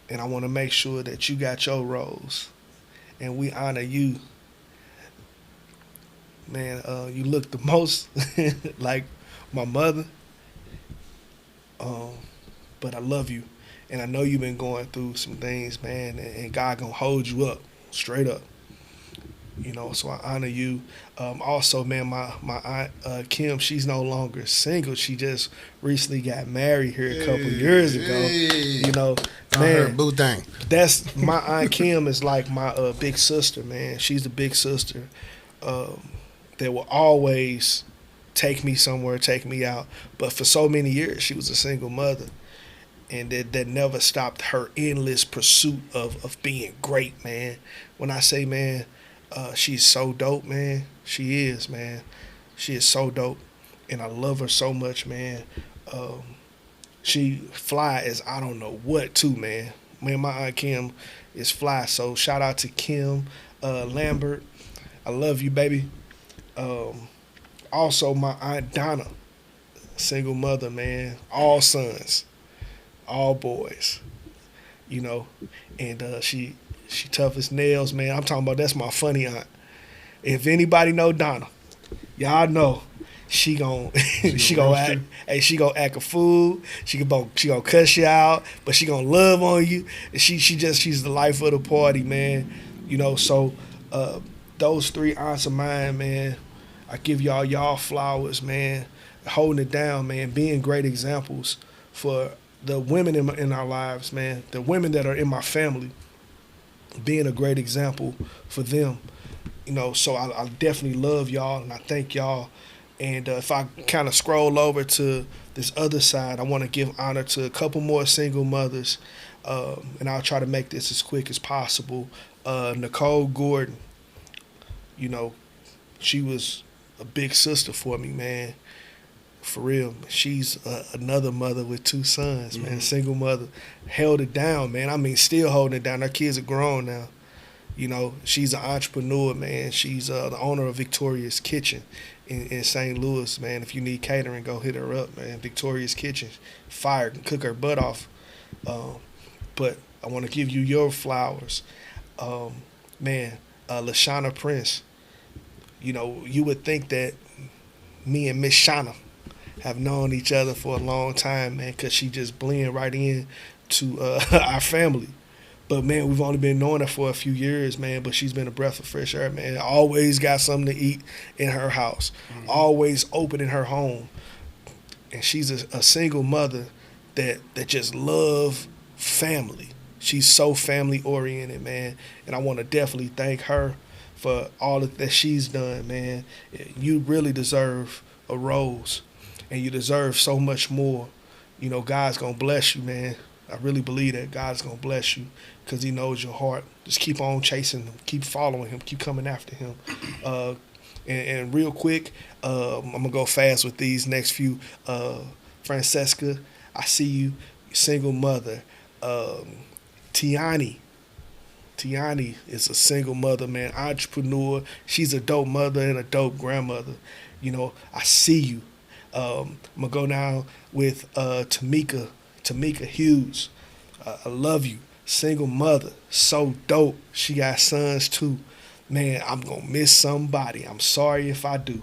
And I want to make sure that you got your rose. And we honor you. Man, you look the most like my mother. But I love you. And I know you've been going through some things, man, and God gonna hold you up, straight up. So I honor you. Also, man, my aunt Kim, she's no longer single. She just recently got married here a couple years ago. Man, boo thing. That's my aunt Kim is like my big sister, man. She's the big sister that will always take me somewhere, take me out. But for so many years, she was a single mother. And that never stopped her endless pursuit of being great, man. When I say, man, she's so dope, man. She is, man. She is so dope. And I love her so much, man. She fly as I don't know what, too, man. Man, my Aunt Kim is fly. So shout out to Kim Lambert. I love you, baby. Also, my Aunt Donna, single mother, man. All sons. All boys, and she tough as nails, man. I'm talking about that's my funny aunt. If anybody know Donna, y'all know she gon' she gonna act. Hey, she gonna act a fool. She gonna cuss you out, but she gonna love on you. And she's the life of the party, man. So those 3 aunts of mine, man, I give y'all flowers, man. Holding it down, man. Being great examples for the women in our lives, man, the women that are in my family, being a great example for them, so I definitely love y'all and I thank y'all. And if I kind of scroll over to this other side, I want to give honor to a couple more single mothers, and I'll try to make this as quick as possible. Nicole Gordon, she was a big sister for me, man. For real, she's another mother with 2 sons, man. Single mother, held it down, man. I mean, still holding it down. Her kids are grown now. She's an entrepreneur, man. She's the owner of Victoria's Kitchen in St. Louis, man. If you need catering, go hit her up, man. Victoria's Kitchen, fire, can cook her butt off. But I want to give you your flowers, man. Lashana Prince. You would think that me and Miss Shauna have known each other for a long time, man, because she just blend right in to our family. But, man, we've only been knowing her for a few years, man, but she's been a breath of fresh air, man. Always got something to eat in her house. Always open in her home. And she's a single mother that just love family. She's so family-oriented, man, and I want to definitely thank her for all that she's done, man. You really deserve a rose. And you deserve so much more. God's going to bless you, man. I really believe that God's going to bless you because he knows your heart. Just keep on chasing him. Keep following him. Keep coming after him. And real quick, I'm going to go fast with these next few. Francesca, I see you. Single mother. Tiani is a single mother, man. Entrepreneur. She's a dope mother and a dope grandmother. I see you. I'm going to go now with Tamika Hughes. I love you. Single mother. So dope. She got sons too. Man, I'm going to miss somebody. I'm sorry if I do.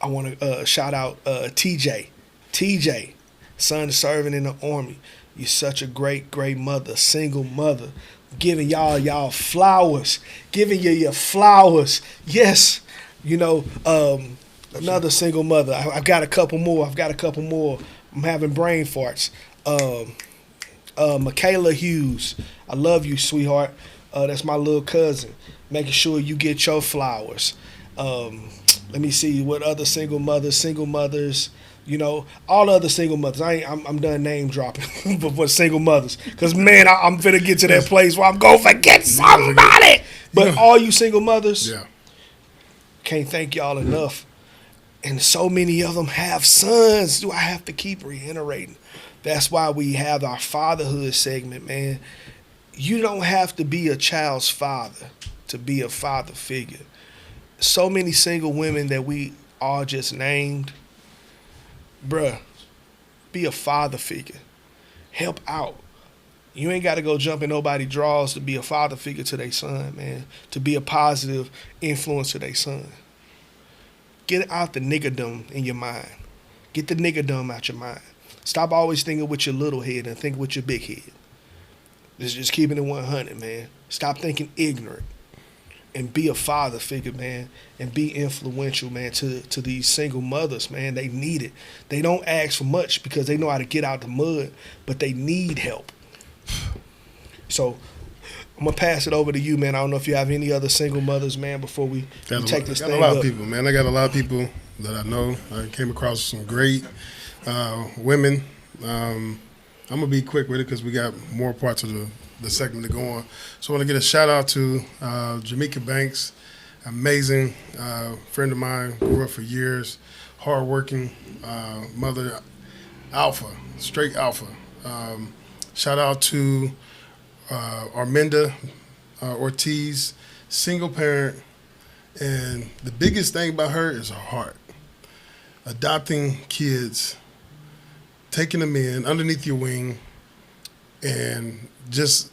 I want to shout out TJ. TJ, son serving in the Army. You're such a great, great mother, single mother. Giving y'all flowers. Giving you your flowers. Yes. You know, another single mother. I've got a couple more. I'm having brain farts. Michaela Hughes. I love you, sweetheart. That's my little cousin. Making sure you get your flowers. Let me see what other single mothers, you know, all other single mothers. I'm done name dropping for single mothers. Because, man, I'm finna get to that place where I'm going to forget somebody. But all you single mothers, can't thank y'all enough. And so many of them have sons. Do I have to keep reiterating? That's why we have our fatherhood segment, man. You don't have to be a child's father to be a father figure. So many single women that we all just named, bruh, be a father figure. Help out. You ain't got to go jump in nobody's drawers to be a father figure to their son, man. To be a positive influence to their son. Get out the niggerdom in your mind. Get the niggerdom out your mind. Stop always thinking with your little head and think with your big head. Just keeping it 100, man. Stop thinking ignorant. And be a father figure, man, and be influential, man, to these single mothers, man. They need it. They don't ask for much because they know how to get out the mud, but they need help. So I'm going to pass it over to you, man. I don't know if you have any other single mothers, man, before we take this thing up. I got a lot of people, man. I got a lot of people that I know. I came across some great women. I'm going to be quick with it because we got more parts of the segment to go on. So I want to get a shout out to Jamaica Banks, amazing friend of mine, grew up for years, hardworking mother, alpha, straight alpha. Shout out to Arminda Ortiz, single parent, and the biggest thing about her is her heart. Adopting kids, taking them in underneath your wing, and just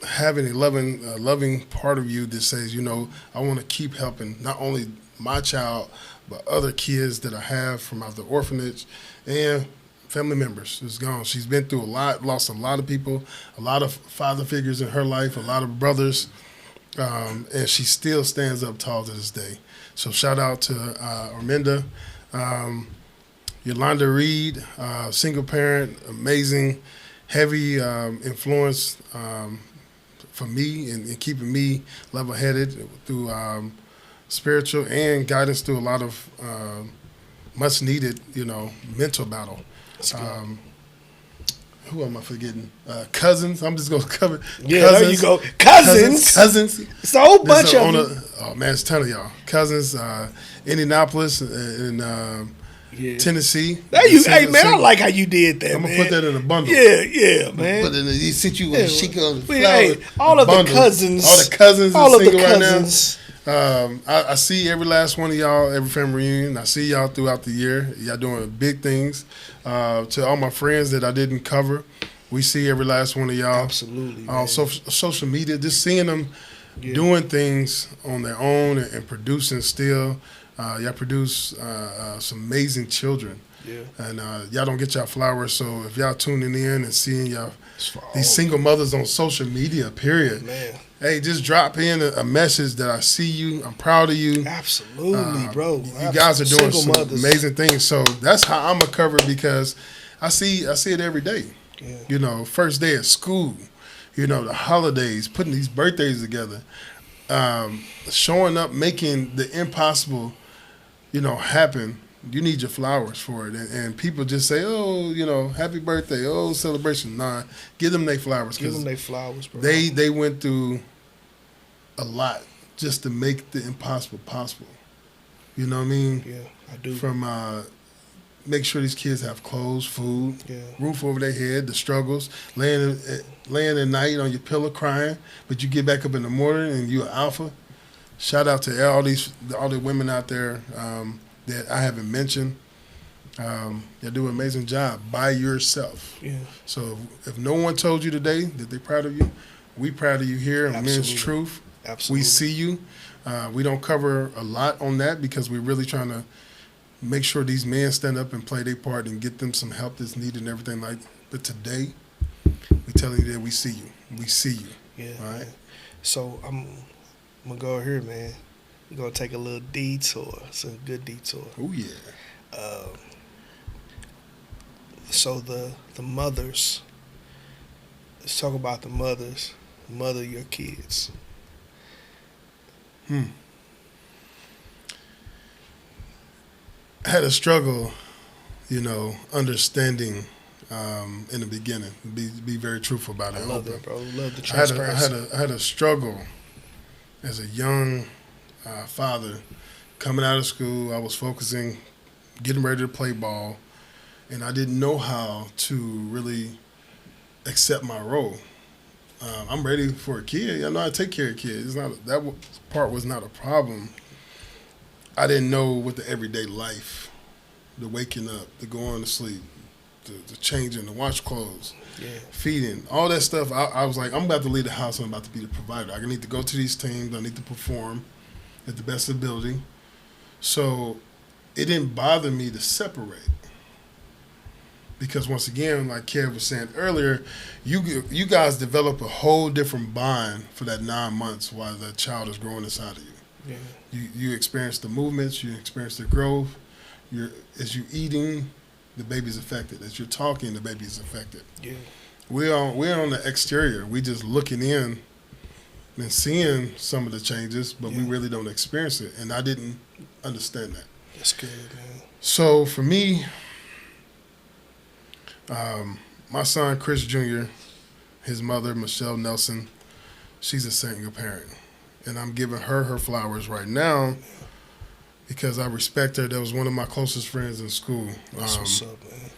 having a loving part of you that says, you know, I want to keep helping not only my child, but other kids that I have from out the orphanage and family members. It's gone. She's been through a lot, lost a lot of people, a lot of father figures in her life, a lot of brothers, and she still stands up tall to this day. So shout out to Arminda. Yolanda Reed, single parent, amazing, heavy influence for me and keeping me level-headed through spiritual and guidance through a lot of much-needed, mental battle. Who am I forgetting? Cousins. I'm just going to cover. Yeah, cousins, there you go. Cousins. It's a whole bunch of them. Oh, man, it's a ton of y'all. Cousins, Indianapolis, and Tennessee. Hey, man, I like how you did that, I'm going to put that in a bundle. Yeah, man. But in the situation, all of the cousins. All the cousins all are of single the right cousins. now. I see every last one of y'all, every family reunion. I see y'all throughout the year. Y'all doing big things. To all my friends that I didn't cover, we see every last one of y'all. Absolutely. On social media, just seeing them doing things on their own and producing still. Y'all produce some amazing children. Yeah. And y'all don't get y'all flowers, so if y'all tuning in and seeing y'all these single mothers on social media, period. Man. Hey, just drop in a message that I see you, I'm proud of you. Absolutely, bro. You guys are doing Single some mothers. amazing things. So that's how I'm gonna cover it because I see it every day. Yeah. First day of school, the holidays, putting these birthdays together, showing up, making the impossible, happen. You need your flowers for it. And people just say, oh, happy birthday, oh, celebration. Nah, give them their flowers. Give them their flowers, bro. They went through a lot just to make the impossible possible. You know what I mean? Yeah, I do. From make sure these kids have clothes, food, roof over their head, the struggles, laying at night on your pillow crying, but you get back up in the morning and you're alpha. Shout out to all the women out there that I haven't mentioned. You do an amazing job by yourself. Yeah. So if no one told you today that they're proud of you, we proud of you here on Men's Truth. Absolutely. We see you. We don't cover a lot on that because we're really trying to make sure these men stand up and play their part and get them some help that's needed and everything like that. But today, we telling you that we see you. We see you. Yeah. All right. Man. So I'm gonna go here, man. We're gonna take a little detour, some good detour. Oh yeah. So the mothers. Let's talk about the mothers. Mother your kids. I had a struggle, understanding in the beginning. Be very truthful about it. I love that, bro. Love the I transparency. had a struggle as a young father coming out of school. I was focusing, getting ready to play ball, and I didn't know how to really accept my role. I'm ready for a kid. I know how to take care of kids. That part was not a problem. I didn't know what the everyday life, the waking up, the going to sleep, the changing, the wash clothes, feeding, all that stuff. I was like, I'm about to leave the house. I'm about to be the provider. I need to go to these teams. I need to perform at the best ability. So it didn't bother me to separate. Because once again, like Kev was saying earlier, you guys develop a whole different bond for that 9 months while that child is growing inside of you. Yeah. You experience the movements, you experience the growth. As you eating, the baby's affected. As you're talking, the baby's affected. Yeah. We're on the exterior. We just looking in and seeing some of the changes, but we really don't experience it. And I didn't understand that. That's good, man. So for me, my son Chris Jr., his mother Michelle Nelson, she's a single parent, and I'm giving her flowers right now because I respect her. That was one of my closest friends in school. That's what's up, man.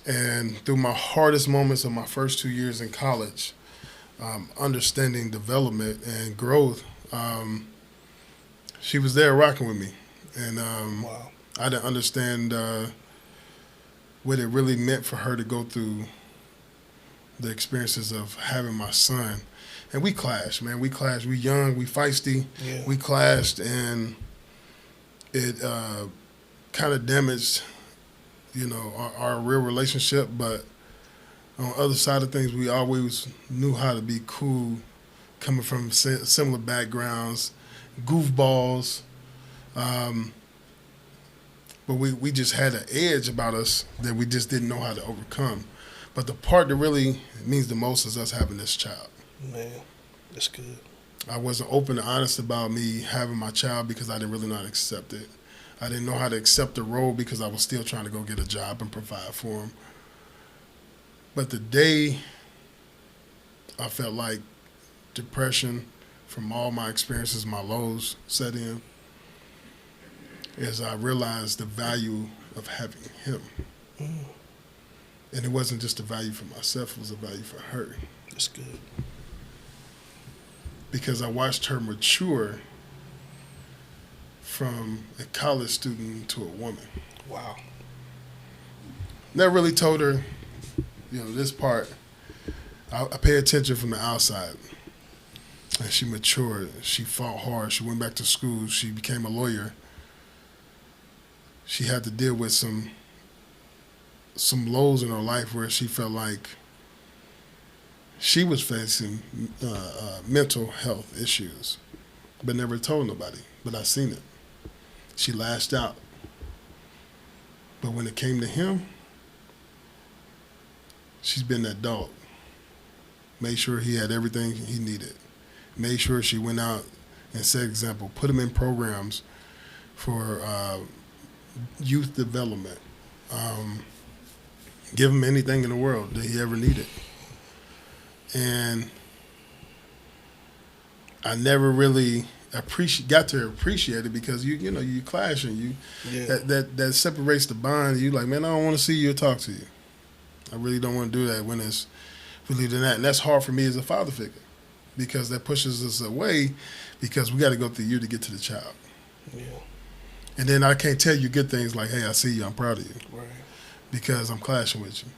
And through my hardest moments of my first 2 years in college, understanding development and growth, she was there rocking with me, and Wow. I didn't understand what it really meant for her to go through the experiences of having my son. And we clashed, man. We clashed. We young. We feisty. Yeah. We clashed, and it kind of damaged, our real relationship. But on the other side of things, we always knew how to be cool, coming from similar backgrounds, goofballs. But we just had an edge about us that we just didn't know how to overcome. But the part that really means the most is us having this child. Man, that's good. I wasn't open and honest about me having my child because I didn't really know how to accept it. I didn't know how to accept the role because I was still trying to go get a job and provide for him. But the day I felt like depression from all my experiences, my lows set in, is I realized the value of having him. And it wasn't just a value for myself, it was a value for her. That's good. Because I watched her mature from a college student to a woman. Wow. Never really told her, this part. I pay attention from the outside. And she matured. She fought hard. She went back to school. She became a lawyer. She had to deal with some lows in her life where she felt like she was facing mental health issues, but never told nobody. But I seen it. She lashed out. But when it came to him, she's been that dog. Made sure he had everything he needed. Made sure she went out and set example. Put him in programs for youth development. Give him anything in the world that he ever needed. And I never really got to appreciate it because you clash and that separates the bond. You like, man, I don't want to see you or talk to you. I really don't want to do that when it's really than that. And that's hard for me as a father figure because that pushes us away because we got to go through you to get to the child. Yeah. And then I can't tell you good things like, hey, I see you, I'm proud of you. Right. Because I'm clashing with you.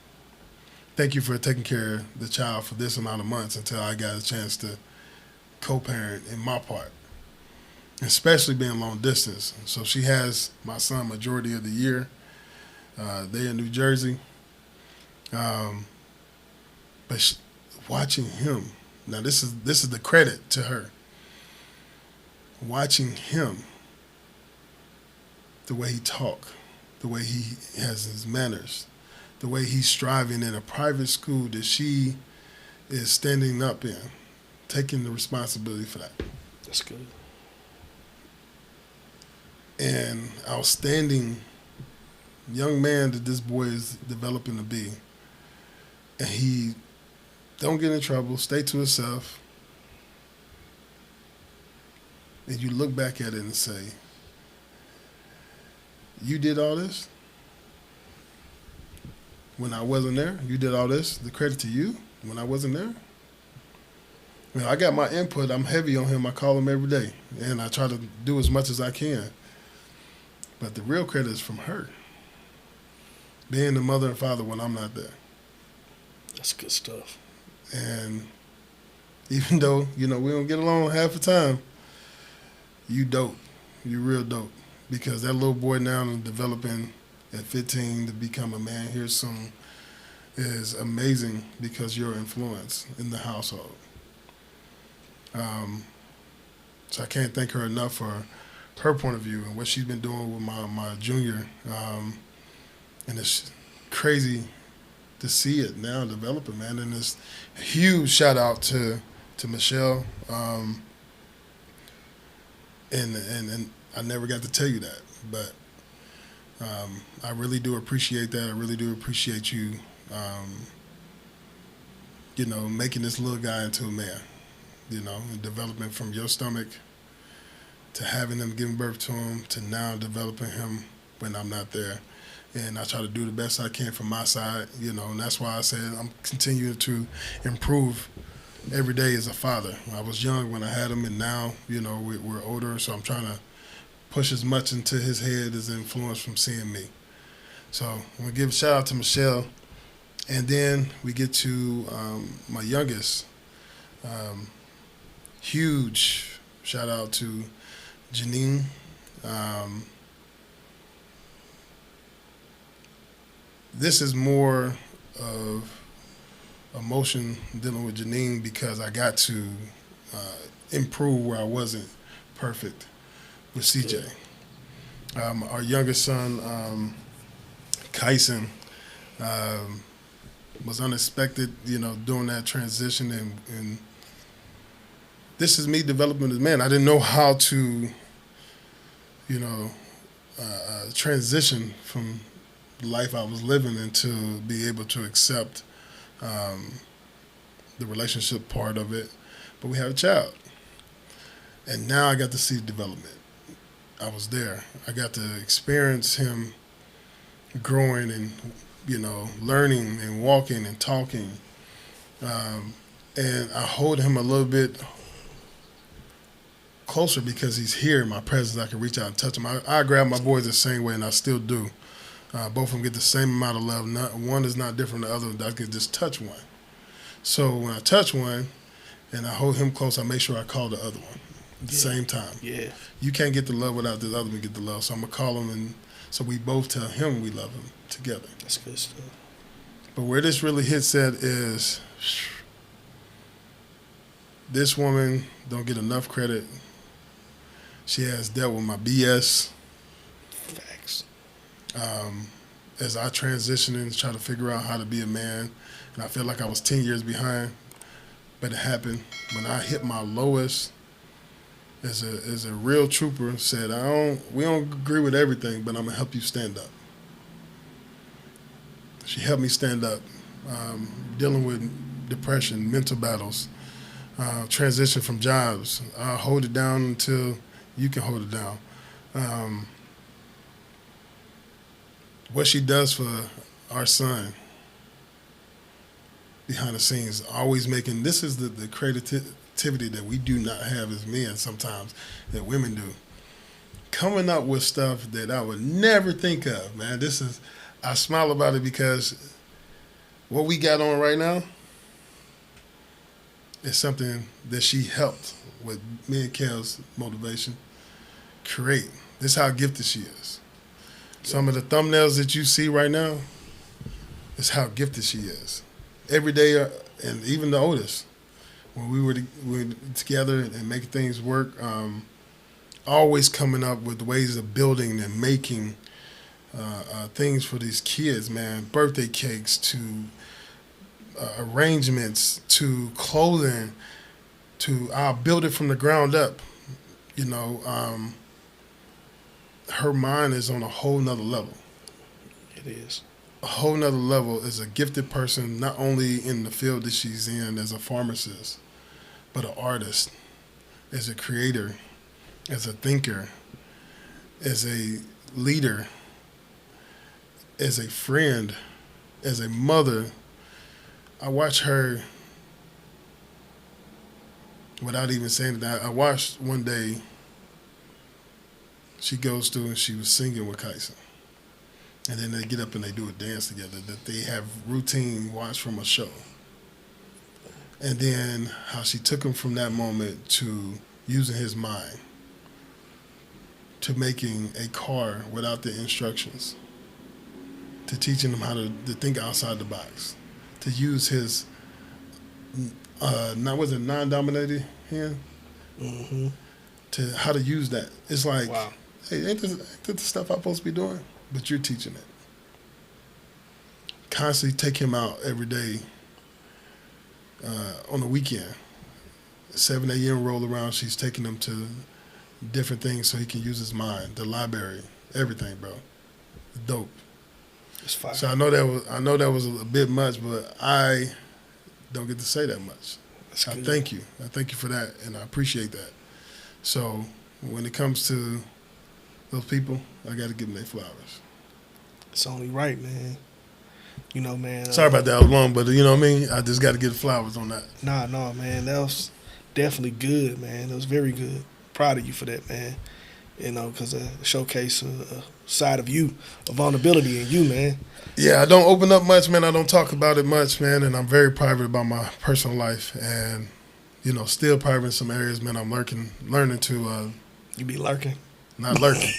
Thank you for taking care of the child for this amount of months until I got a chance to co-parent in my part. especially being long distance. So she has my son majority of the year. They in New Jersey. But watching him, now this is the credit to her. Watching him, the way he talk, the way he has his manners, the way he's striving in a private school that she is standing up in, taking the responsibility for that. That's good. And outstanding young man that this boy is developing to be. And he don't get in trouble, stay to himself. And you look back at it and say, you did all this? When I wasn't there, you did all this? The credit to you when I wasn't there? I got my input. I'm heavy on him. I call him every day. And I try to do as much as I can. But the real credit is from her. Being the mother and father when I'm not there. That's good stuff. And even though, we don't get along half the time, you dope. You real dope. Because that little boy now is developing at 15 to become a man here soon is amazing because your influence in the household. So I can't thank her enough for her point of view and what she's been doing with my junior. And it's crazy to see it now developing, man. And it's a huge shout out to Michelle. And I never got to tell you that, but I really do appreciate that. I really do appreciate you, making this little guy into a man, and developing from your stomach to having them giving birth to him to now developing him when I'm not there. And I try to do the best I can from my side, and that's why I said I'm continuing to improve every day as a father. I was young when I had him, and now, we're older, so I'm trying to push as much into his head as influence from seeing me. So I'm going to give a shout out to Michelle. And then we get to my youngest. Huge shout out to Janine. This is more of emotion dealing with Janine because I got to improve where I wasn't perfect with CJ. Our youngest son, Kyson, was unexpected, doing that transition. And this is me developing as a man. I didn't know how to, transition from the life I was living and to be able to accept the relationship part of it. But we have a child. And now I got to see development. I was there. I got to experience him growing and, learning and walking and talking. And I hold him a little bit closer because he's here in my presence. I can reach out and touch him. I grab my boys the same way, and I still do. Both of them get the same amount of love. One is not different than the other. I can just touch one. So when I touch one and I hold him close, I make sure I call the other one at the same time. Yeah. You can't get the love without the other one get the love. So I'm going to call him, and so we both tell him we love him together. That's good stuff. But where this really hits at is this woman don't get enough credit. She has dealt with my BS. Facts. As I transition and try to figure out how to be a man, and I feel like I was 10 years behind, but it happened. When I hit my lowest, as a real trooper said, we don't agree with everything, but I'm gonna help you stand up. She helped me stand up, dealing with depression, mental battles, transition from jobs. I'll hold it down until you can hold it down. What she does for our son behind the scenes, always making, this is the creativity that we do not have as men sometimes, that women do. Coming up with stuff that I would never think of, man. I smile about it because what we got on right now is something that she helped with me and Kev's motivation. create. This is how gifted she is. Some of the thumbnails that you see right now is how gifted she is. Every day, and even the oldest, when we were together and making things work, always coming up with ways of building and making things for these kids, man. Birthday cakes to arrangements to clothing to I'll build it from the ground up. You know, her mind is on a whole nother level. It is. A whole nother level is a gifted person, not only in the field that she's in as a pharmacist, but an artist, as a creator, as a thinker, as a leader, as a friend, as a mother. I watch her without even saying that. I watched one day she goes through and she was singing with Kyson. And then they get up and they do a dance together that they have routine watch from a show. And then how she took him from that moment to using his mind to making a car without the instructions, to teaching him how to think outside the box, to use his non-dominated hand, to how to use that. It's like, Wow. hey, ain't this the stuff I'm supposed to be doing? But you're teaching it. Constantly take him out every day on the weekend. 7 a.m. roll around, she's taking him to different things so he can use his mind, the library, everything, bro. Dope. It's fire. So I know that was a bit much, but I don't get to say that much. That's I good. thank you. I thank you for that, and I appreciate that. So when it comes to those people, I got to give them their flowers. It's only right, man. You know, man. Sorry about that. I was long, but you know what I mean? I just got to get the flowers on that. Nah, man. That was definitely good, man. It was very good. Proud of you for that, man. You know, because it showcase a side of you, a vulnerability in you, man. Yeah, I don't open up much, man. I don't talk about it much, man. And I'm very private about my personal life. And, you know, still private in some areas, man. I'm learning to... You be lurking. Not lurking.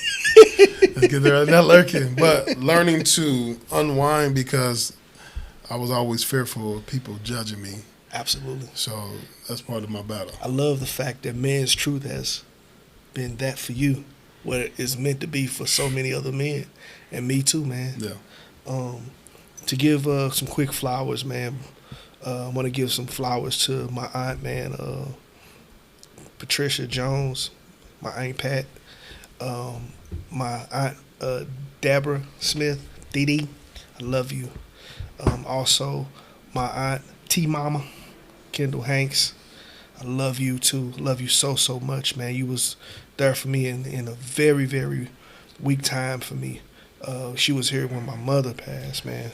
Let's get there. Not lurking, but learning to unwind because I was always fearful of people judging me. Absolutely. So that's part of my battle. I love the fact that man's truth has been that for you, what it is meant to be for so many other men, and me too, man. Yeah. To give some quick flowers, man. I want to give some flowers to my aunt, man, Patricia Jones, my aunt Pat, my aunt Deborah Smith, Dee Dee, I love you. Also, my aunt T Mama, Kendall Hanks, I love you too. Love you so much, man. You was there for me in a very, very weak time for me. She was here when my mother passed, man.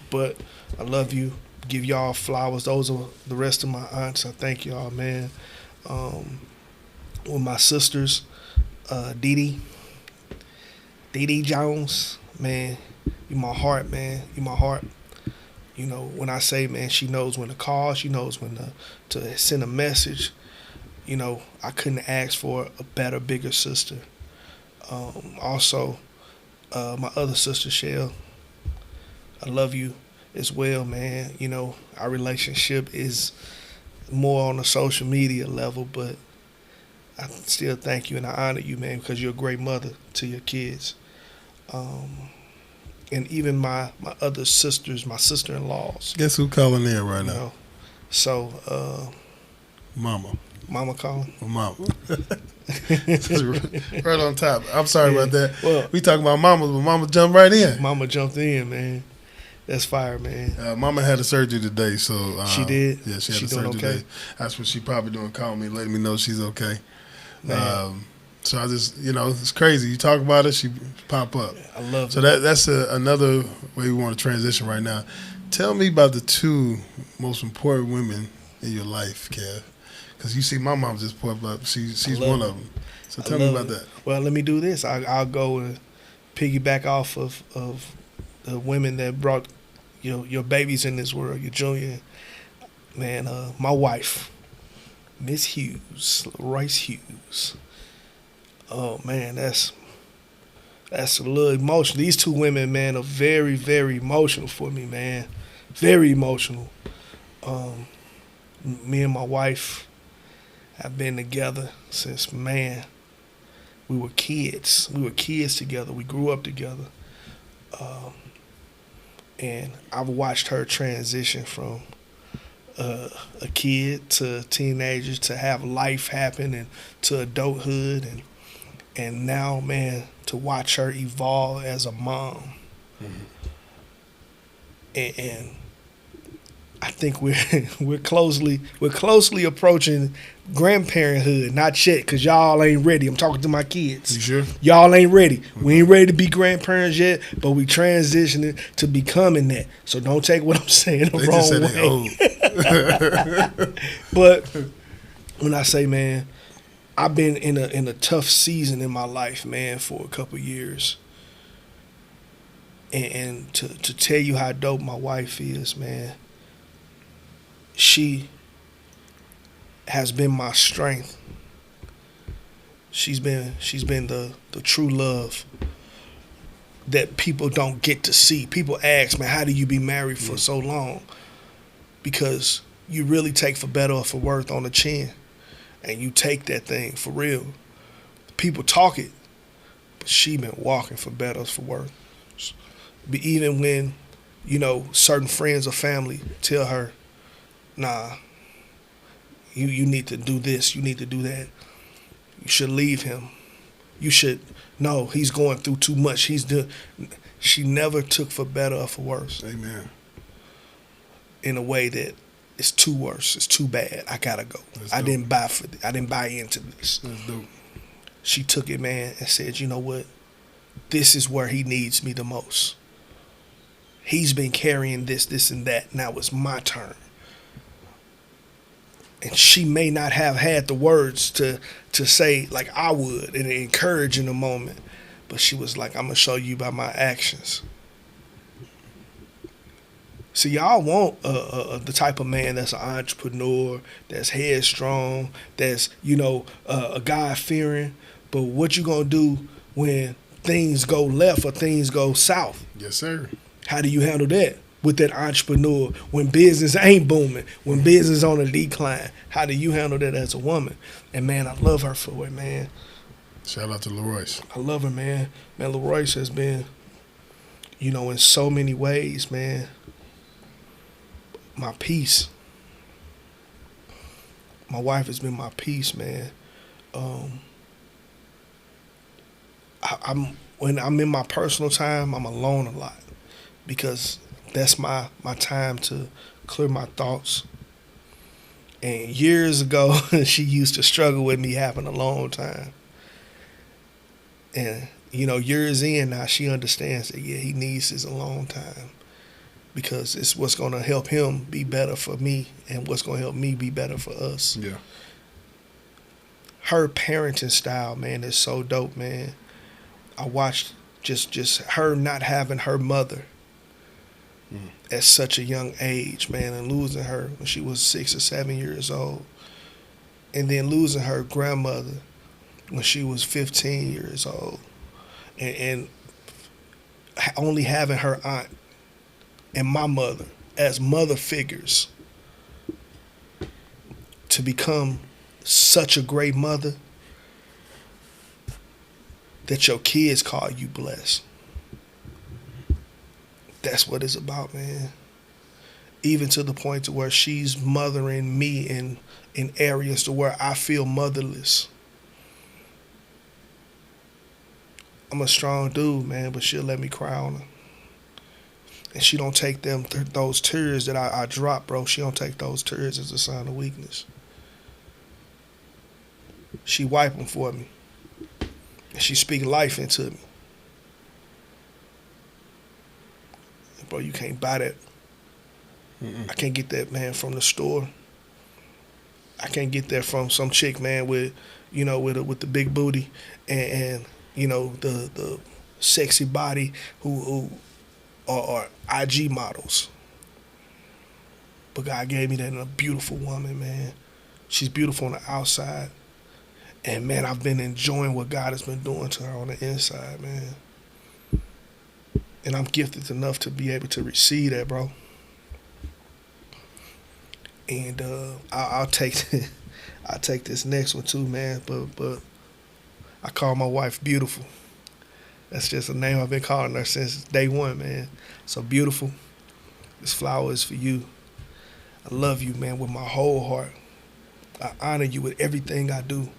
But I love you. Give y'all flowers. Those are the rest of my aunts. I thank y'all, man. With my sisters, Dee Dee Jones, man, you my heart, man. You my heart. You know, when I say, man, she knows when to call. She knows when to send a message. You know, I couldn't ask for a better, bigger sister. Also, my other sister, Shell, I love you as well, man. You know, our relationship is more on a social media level, but I still thank you and I honor you, man, because you're a great mother to your kids. And even my other sisters, my sister-in-laws. Guess who calling in right You now? know, so Mama calling. Mama. Right on top. I'm sorry about that. Well, We talking about mamas, but mama jumped right in. Mama jumped in, man. That's fire, man. Mama had a surgery today, so She did? Yeah, she had She a doing surgery okay? today. That's what she probably doing, calling me, letting me know she's okay. Man. So I just, you know, it's crazy. You talk about it, she pop up. I love So it. that's another way we want to transition right now. Tell me about the two most important women in your life, Kev. Because you see my mom just pop up. She's love one it. of them. So I tell me love about it. that. Well, let me do this. I'll go and piggyback off of the women that brought your babies in this world, your junior. Man, my wife, Miss Hughes, Royce Hughes. Oh man, that's a little emotional. These two women, man, are very, very emotional for me, man. Very emotional. Um, Me and my wife have been together since, man, we were kids. We were kids together. We grew up together. Um, and I've watched her transition from a kid to teenagers to have life happen and to adulthood and now, man, to watch her evolve as a mom. Mhm. And I think we're closely approaching grandparenthood. Not yet, cause y'all ain't ready. I'm talking to my kids. You sure? Y'all ain't ready. We ain't ready to be grandparents yet, but we transitioning to becoming that. So don't take what I'm saying the They wrong just said way. they old. But when I say, man, I've been in a tough season in my life, man, for a couple years. And to tell you how dope my wife is, man, she has been my strength. She's been the true love that people don't get to see. People ask, man, how do you be married for so long? Because you really take for better or for worse on the chin. And you take that thing for real. People talk it, but she been walking for better or for worse. But even when, certain friends or family tell her, nah, you need to do this, you need to do that. You should leave him. You should, no, he's going through too much. She never took for better or for worse. Amen. In a way that it's too worse. It's too bad. I gotta go. That's I dope. didn't buy into this. That's dope. She took it, man, and said, you know what? This is where he needs me the most. He's been carrying this, and that. Now it's my turn. And she may not have had the words to say like I would and encourage in the moment. But she was like, I'm going to show you by my actions. See, y'all want the type of man that's an entrepreneur, that's headstrong, that's, a God-fearing. But what you going to do when things go left or things go south? Yes, sir. How do you handle that with that entrepreneur when business ain't booming, when business on a decline? How do you handle that as a woman? And, man, I love her for it, man. Shout out to Leroyce. I love her, man. Man, Leroyce has been, in so many ways, man, my peace. My wife has been my peace, man. When I'm in my personal time, I'm alone a lot because that's my time to clear my thoughts. And years ago, she used to struggle with me having a long time. And, years in now, she understands that, yeah, he needs his alone time because it's what's going to help him be better for me and what's going to help me be better for us. Yeah. Her parenting style, man, is so dope, man. I watched just her not having her mother at such a young age, man, and losing her when she was 6 or 7 years old. And then losing her grandmother when she was 15 years old. And only having her aunt and my mother as mother figures to become such a great mother that your kids call you blessed. That's what it's about, man. Even to the point to where she's mothering me in areas to where I feel motherless. I'm a strong dude, man, but she'll let me cry on her. And she don't take those tears that I drop, bro. She don't take those tears as a sign of weakness. She wipe them for me. And she speak life into me. Bro, you can't buy that. I can't get that, man, from the store. I can't get that from some chick, man, with the big booty and the sexy body who are IG models. But God gave me that in a beautiful woman, man. She's beautiful on the outside. And man, I've been enjoying what God has been doing to her on the inside, man. And I'm gifted enough to be able to receive that, bro. And I'll take I'll take this next one too, man. But I call my wife Beautiful. That's just a name I've been calling her since day one, man. So Beautiful, this flower is for you. I love you, man, with my whole heart. I honor you with everything I do.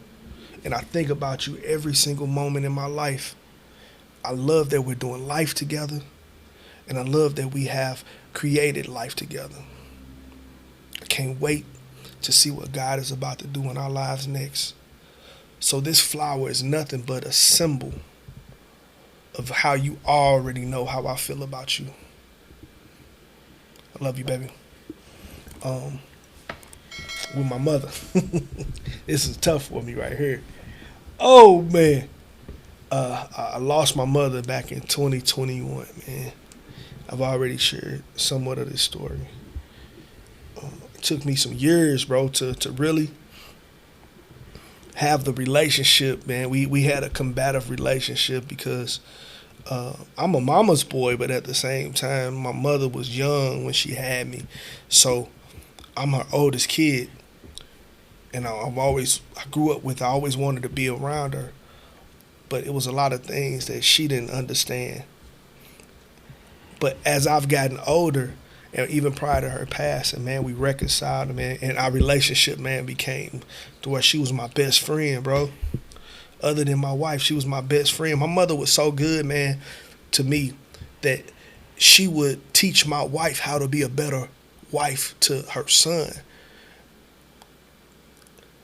And I think about you every single moment in my life. I love that we're doing life together. And I love that we have created life together. I can't wait to see what God is about to do in our lives next. So this flower is nothing but a symbol of how you already know how I feel about you. I love you, baby. With my mother. This is tough for me right here. Oh, man. I lost my mother back in 2021, man. I've already shared somewhat of this story. It took me some years, bro, to really have the relationship, man. We had a combative relationship because I'm a mama's boy, but at the same time, my mother was young when she had me. So I'm her oldest kid. And I grew up with, I always wanted to be around her. But it was a lot of things that she didn't understand. But as I've gotten older, and even prior to her passing, man, we reconciled, man, and our relationship, man, became to where she was my best friend, bro. Other than my wife, she was my best friend. My mother was so good, man, to me that she would teach my wife how to be a better wife to her son.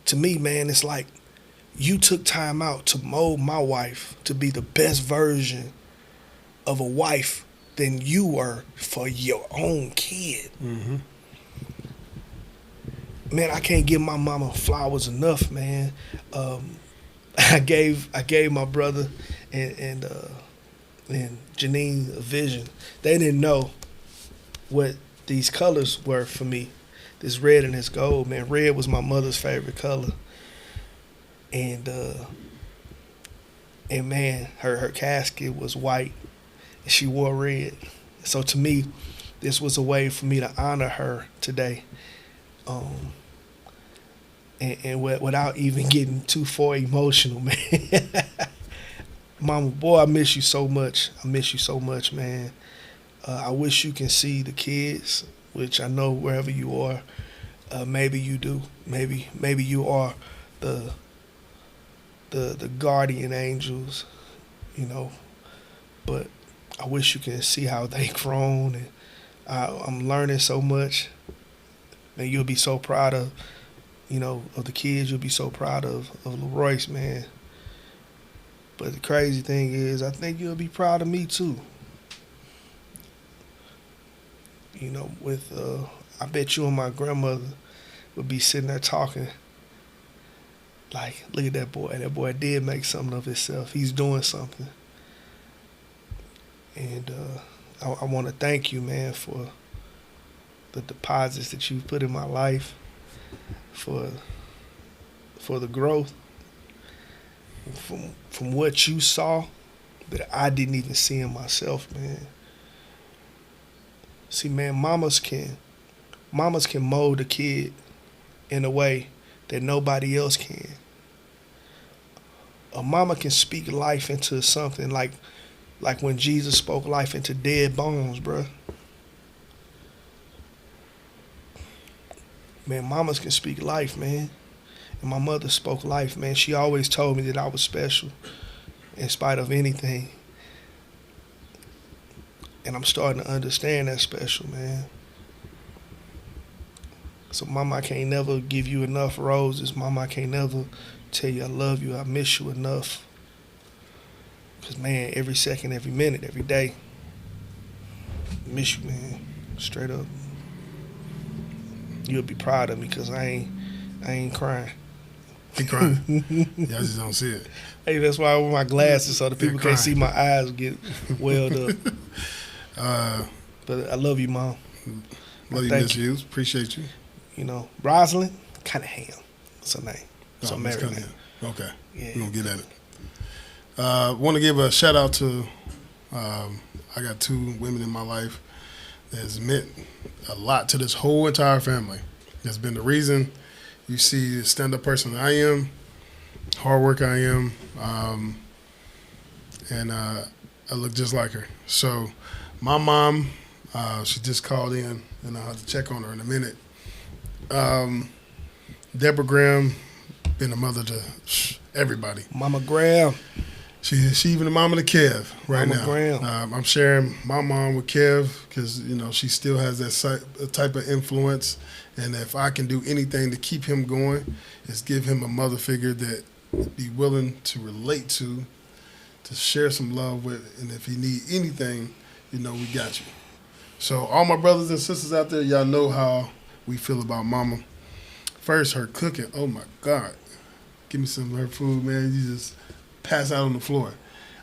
To me, man, it's like you took time out to mold my wife to be the best version of a wife than you were for your own kid. Mm-hmm. Man, I can't give my mama flowers enough, man. I gave my brother and Janine a vision. They didn't know what these colors were for me. This red and this gold, man. Red was my mother's favorite color. And man, her casket was white and she wore red. So to me, this was a way for me to honor her today. And without even getting too far emotional, man. Mama, boy, I miss you so much. I miss you so much, man. I wish you can see the kids, which I know wherever you are, maybe you do. Maybe you are the guardian angels, you know. But I wish you can see how they grown, and I'm learning so much. Man, you'll be so proud of, you know, of the kids. You'll be so proud of LaRoyce, man. But the crazy thing is, I think you'll be proud of me too. You know, with I bet you and my grandmother would be sitting there talking. Like, look at that boy. That boy did make something of himself. He's doing something. And I want to thank you, man, for the deposits that you've put in my life, for the growth, from what you saw that I didn't even see in myself, man. See, man, mamas can mold a kid in a way that nobody else can. A mama can speak life into something like when Jesus spoke life into dead bones, bruh. Man, mamas can speak life, man. And my mother spoke life, man. She always told me that I was special in spite of anything. And I'm starting to understand that special, man. So, Mama, I can't never give you enough roses. Mama, I can't never tell you I love you. I miss you enough. Because, man, every second, every minute, every day, I miss you, man. Straight up. You'll be proud of me because I ain't crying. He crying. Y'all just don't see it. Hey, that's why I wear my glasses so the people can't see my eyes get welled up. But I love you, Mom. Love you, Miss Hughes. Appreciate you. You know, Rosalind Cunningham. That's her name. That's her Miss married name. Cunningham. Okay. Yeah. We're going to get at it. Want to give a shout out to, I got 2 women in my life that has meant a lot to this whole entire family. That's been the reason you see the stand-up person I am, hard worker I am, and I look just like her. So my mom, she just called in, and I'll have to check on her in a minute. Deborah Graham, been a mother to everybody. Mama Graham. She even the mom of the Kev right Mama now. Graham. I'm sharing my mom with Kev because she still has that type of influence, and if I can do anything to keep him going, is give him a mother figure that be willing to relate to share some love with, and if he need anything, we got you. So all my brothers and sisters out there, y'all know how we feel about mama. First, her cooking. Oh my God, give me some of her food, man. You just pass out on the floor.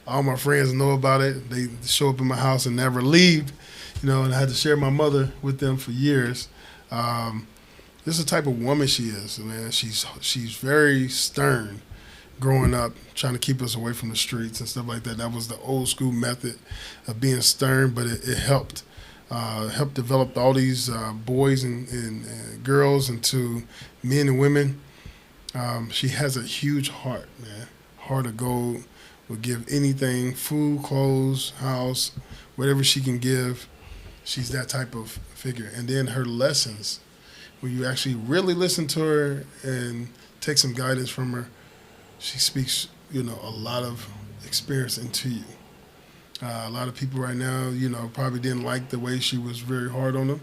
All my friends know about it. They show up in my house and never leave, and I had to share my mother with them for years. This is the type of woman she is, man. She's very stern growing up, trying to keep us away from the streets and stuff like that. That was the old school method of being stern, but it helped. Helped develop all these boys and girls into men and women. She has a huge heart, man. Heart of gold. Would give anything, food, clothes, house, whatever she can give. She's that type of figure. And then her lessons, when you actually really listen to her and take some guidance from her, she speaks, a lot of experience into you. A lot of people right now, probably didn't like the way she was very hard on them.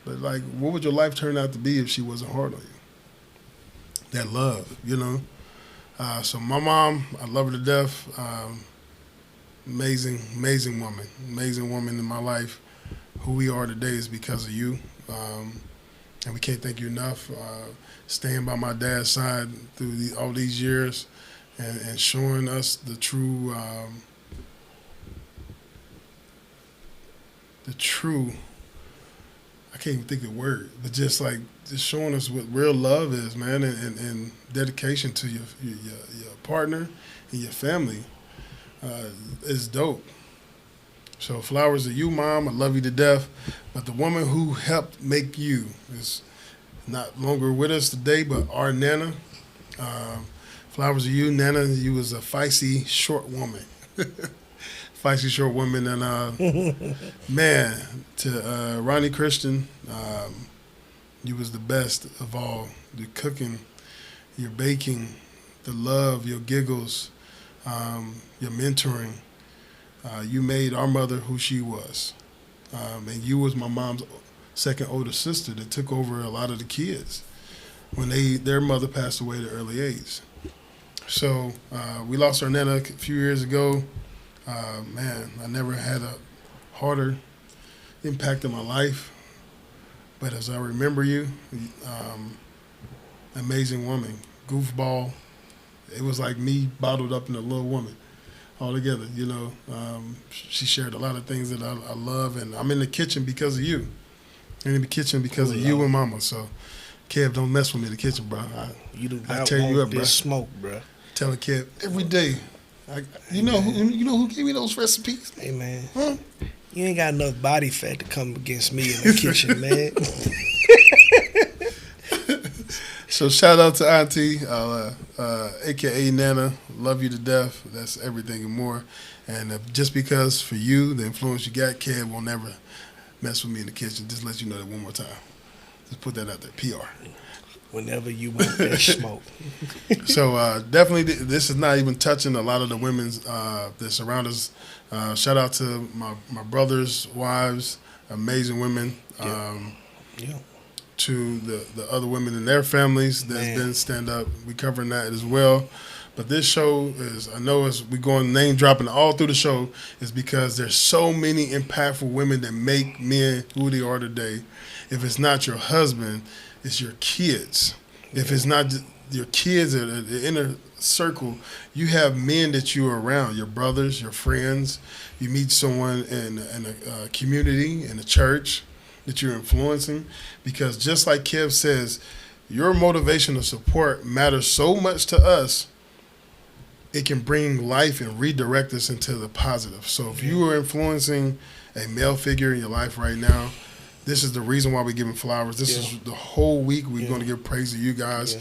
But, what would your life turn out to be if she wasn't hard on you? That love, So my mom, I love her to death. Amazing, amazing woman. Amazing woman in my life. Who we are today is because of you. And we can't thank you enough. Staying by my dad's side through all these years and showing us the true, I can't even think of the word, but just showing us what real love is, man, and dedication to your partner and your family is dope. So flowers to you, Mom. I love you to death. But the woman who helped make you is not longer with us today, but our Nana. Flowers to you, Nana. You was a feisty, short woman. Feisty, short woman. And, man, to Ronnie Christian, you was the best of all. Your cooking, your baking, the love, your giggles, your mentoring. You made our mother who she was. And you was my mom's second older sister that took over a lot of the kids when their mother passed away at an early age. So we lost our Nana a few years ago. Man, I never had a harder impact in my life. But as I remember you, amazing woman, goofball. It was like me bottled up in a little woman all together, She shared a lot of things that I love, and I'm in the kitchen because of you. I'm in the kitchen because of you and Mama. So, Kev, don't mess with me in the kitchen, bro. I tear you up, bro. Smoke, bro. Telling Kev every day. You know who gave me those recipes? Hey, man. Huh? You ain't got enough body fat to come against me in the kitchen, man. So shout out to Auntie, a.k.a. Nana. Love you to death. That's everything and more. And just because for you, the influence you got, Kev will never mess with me in the kitchen. Just let you know that one more time. Just put that out there. PR. Whenever you want that smoke. So definitely, this is not even touching a lot of the women's that surround us. Shout out to my brothers' wives, amazing women. Yeah. To the other women in their families that's been stand up. We covering that as well. But this show is, I know as we going name dropping all through the show, is because there's so many impactful women that make men who they are today. If it's not your husband, it's your kids. If it's not your kids at the inner circle, you have men that you are around, your brothers, your friends. You meet someone in a community, in a church that you're influencing. Because just like Kev says, your motivational support matters so much to us it can bring life and redirect us into the positive. So if you are influencing a male figure in your life right now, this is the reason why we're giving flowers. This is the whole week we're going to give praise to you guys.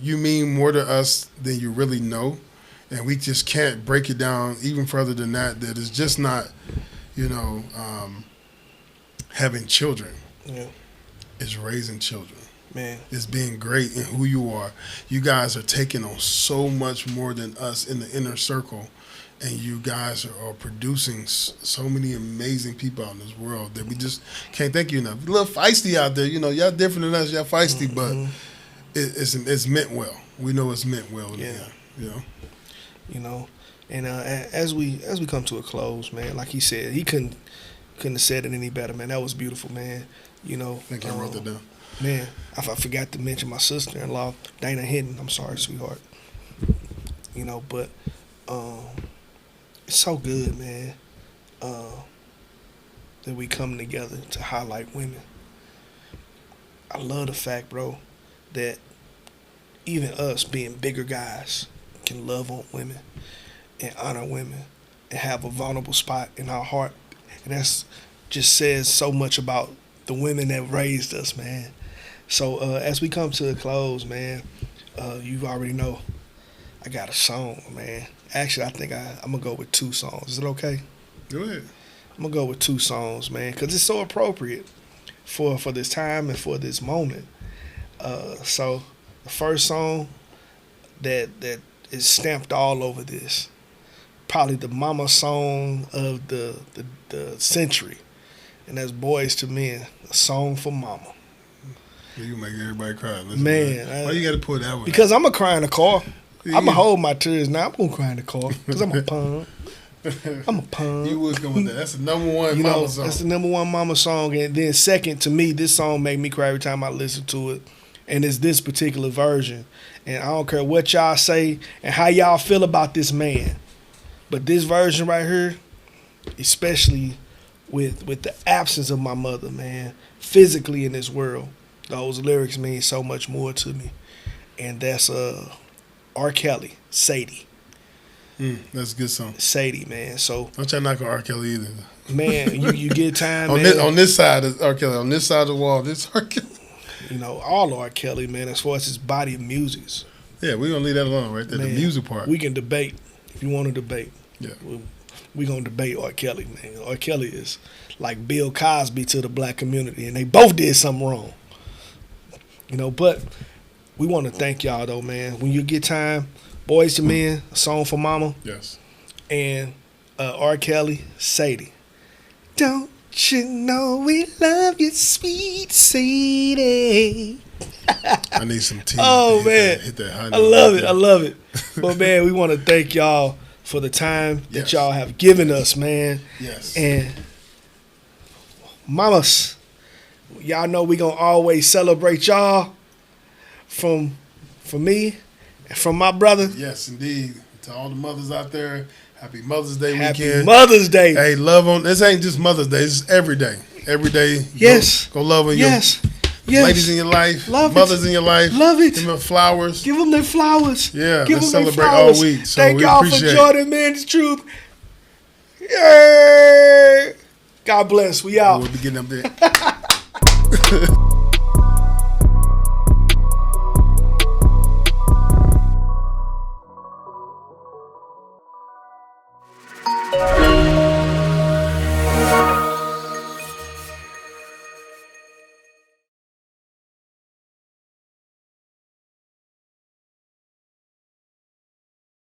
You mean more to us than you really know. And we just can't break it down even further than that. That it's just not, having children. Yeah. It's raising children. Man. It's being great in who you are. You guys are taking on so much more than us in the inner circle. And you guys are producing so many amazing people out in this world that we just can't thank you enough. A little feisty out there. Y'all different than us. Y'all feisty, but it's meant well. We know it's meant well. And as we come to a close, man, like he said, he couldn't have said it any better, man. That was beautiful, man. I think I wrote that down. Man, I forgot to mention my sister-in-law, Dana Hinton. I'm sorry, sweetheart. But it's so good, man, that we come together to highlight women. I love the fact, bro, that even us being bigger guys can love on women and honor women and have a vulnerable spot in our heart. And that's just says so much about the women that raised us, man. So as we come to a close, man, you already know I got a song, man. Actually, I think I'm going to go with 2 songs. Is it okay? Go ahead. I'm going to go with 2 songs, man, because it's so appropriate for this time and for this moment. So the first song that is stamped all over this, probably the mama song of the century, and that's Boys to Men, a song for mama. You make everybody cry. Listen, man. Why you got to put that one? Because I'm going to cry in the car. I'm going to hold my tears now. I'm going to cry in the car because I'm a punk. I'm a punk. You would come with that. That's the number one mama song. That's the number one mama song. And then second, to me, this song make me cry every time I listen to it. And it's this particular version. And I don't care what y'all say and how y'all feel about this man. But this version right here, especially with the absence of my mother, man, physically in this world, those lyrics mean so much more to me. And that's R. Kelly, Sadie. That's a good song. Sadie, man. So don't try to knock on R. Kelly either. Man, you get time, on man. On this side of R. Kelly, on this side of the wall, this R. Kelly. All R. Kelly, man, as far as his body of music. Yeah, we're going to leave that alone right there, man, the music part. We can debate if you want to debate. Yeah. We're going to debate R. Kelly, man. R. Kelly is like Bill Cosby to the black community, and they both did something wrong. But we want to thank y'all, though, man. When you get time, Boys to Men, a song for mama. Yes. And R. Kelly, Sadie. Don't you know we love you, sweet Sadie? I need some tea. Oh, man. Hit that high I love it. But, man, we want to thank y'all for the time that y'all have given us, man. Yes. And mamas, y'all know we going to always celebrate y'all from me and from my brother. Yes, indeed. To all the mothers out there, happy Mother's Day weekend. Happy Mother's Day. Hey, love on. This ain't just Mother's Day. It's every day. Every day. Yes. Go love on yes. Your ladies in your life. Love mothers it. in your life. Love it. Give them flowers. Give them their flowers. Yeah. Give let's them celebrate their flowers. all week. So thank we y'all for joining Man's Truth. Yay. God bless. We out. We'll be getting up there.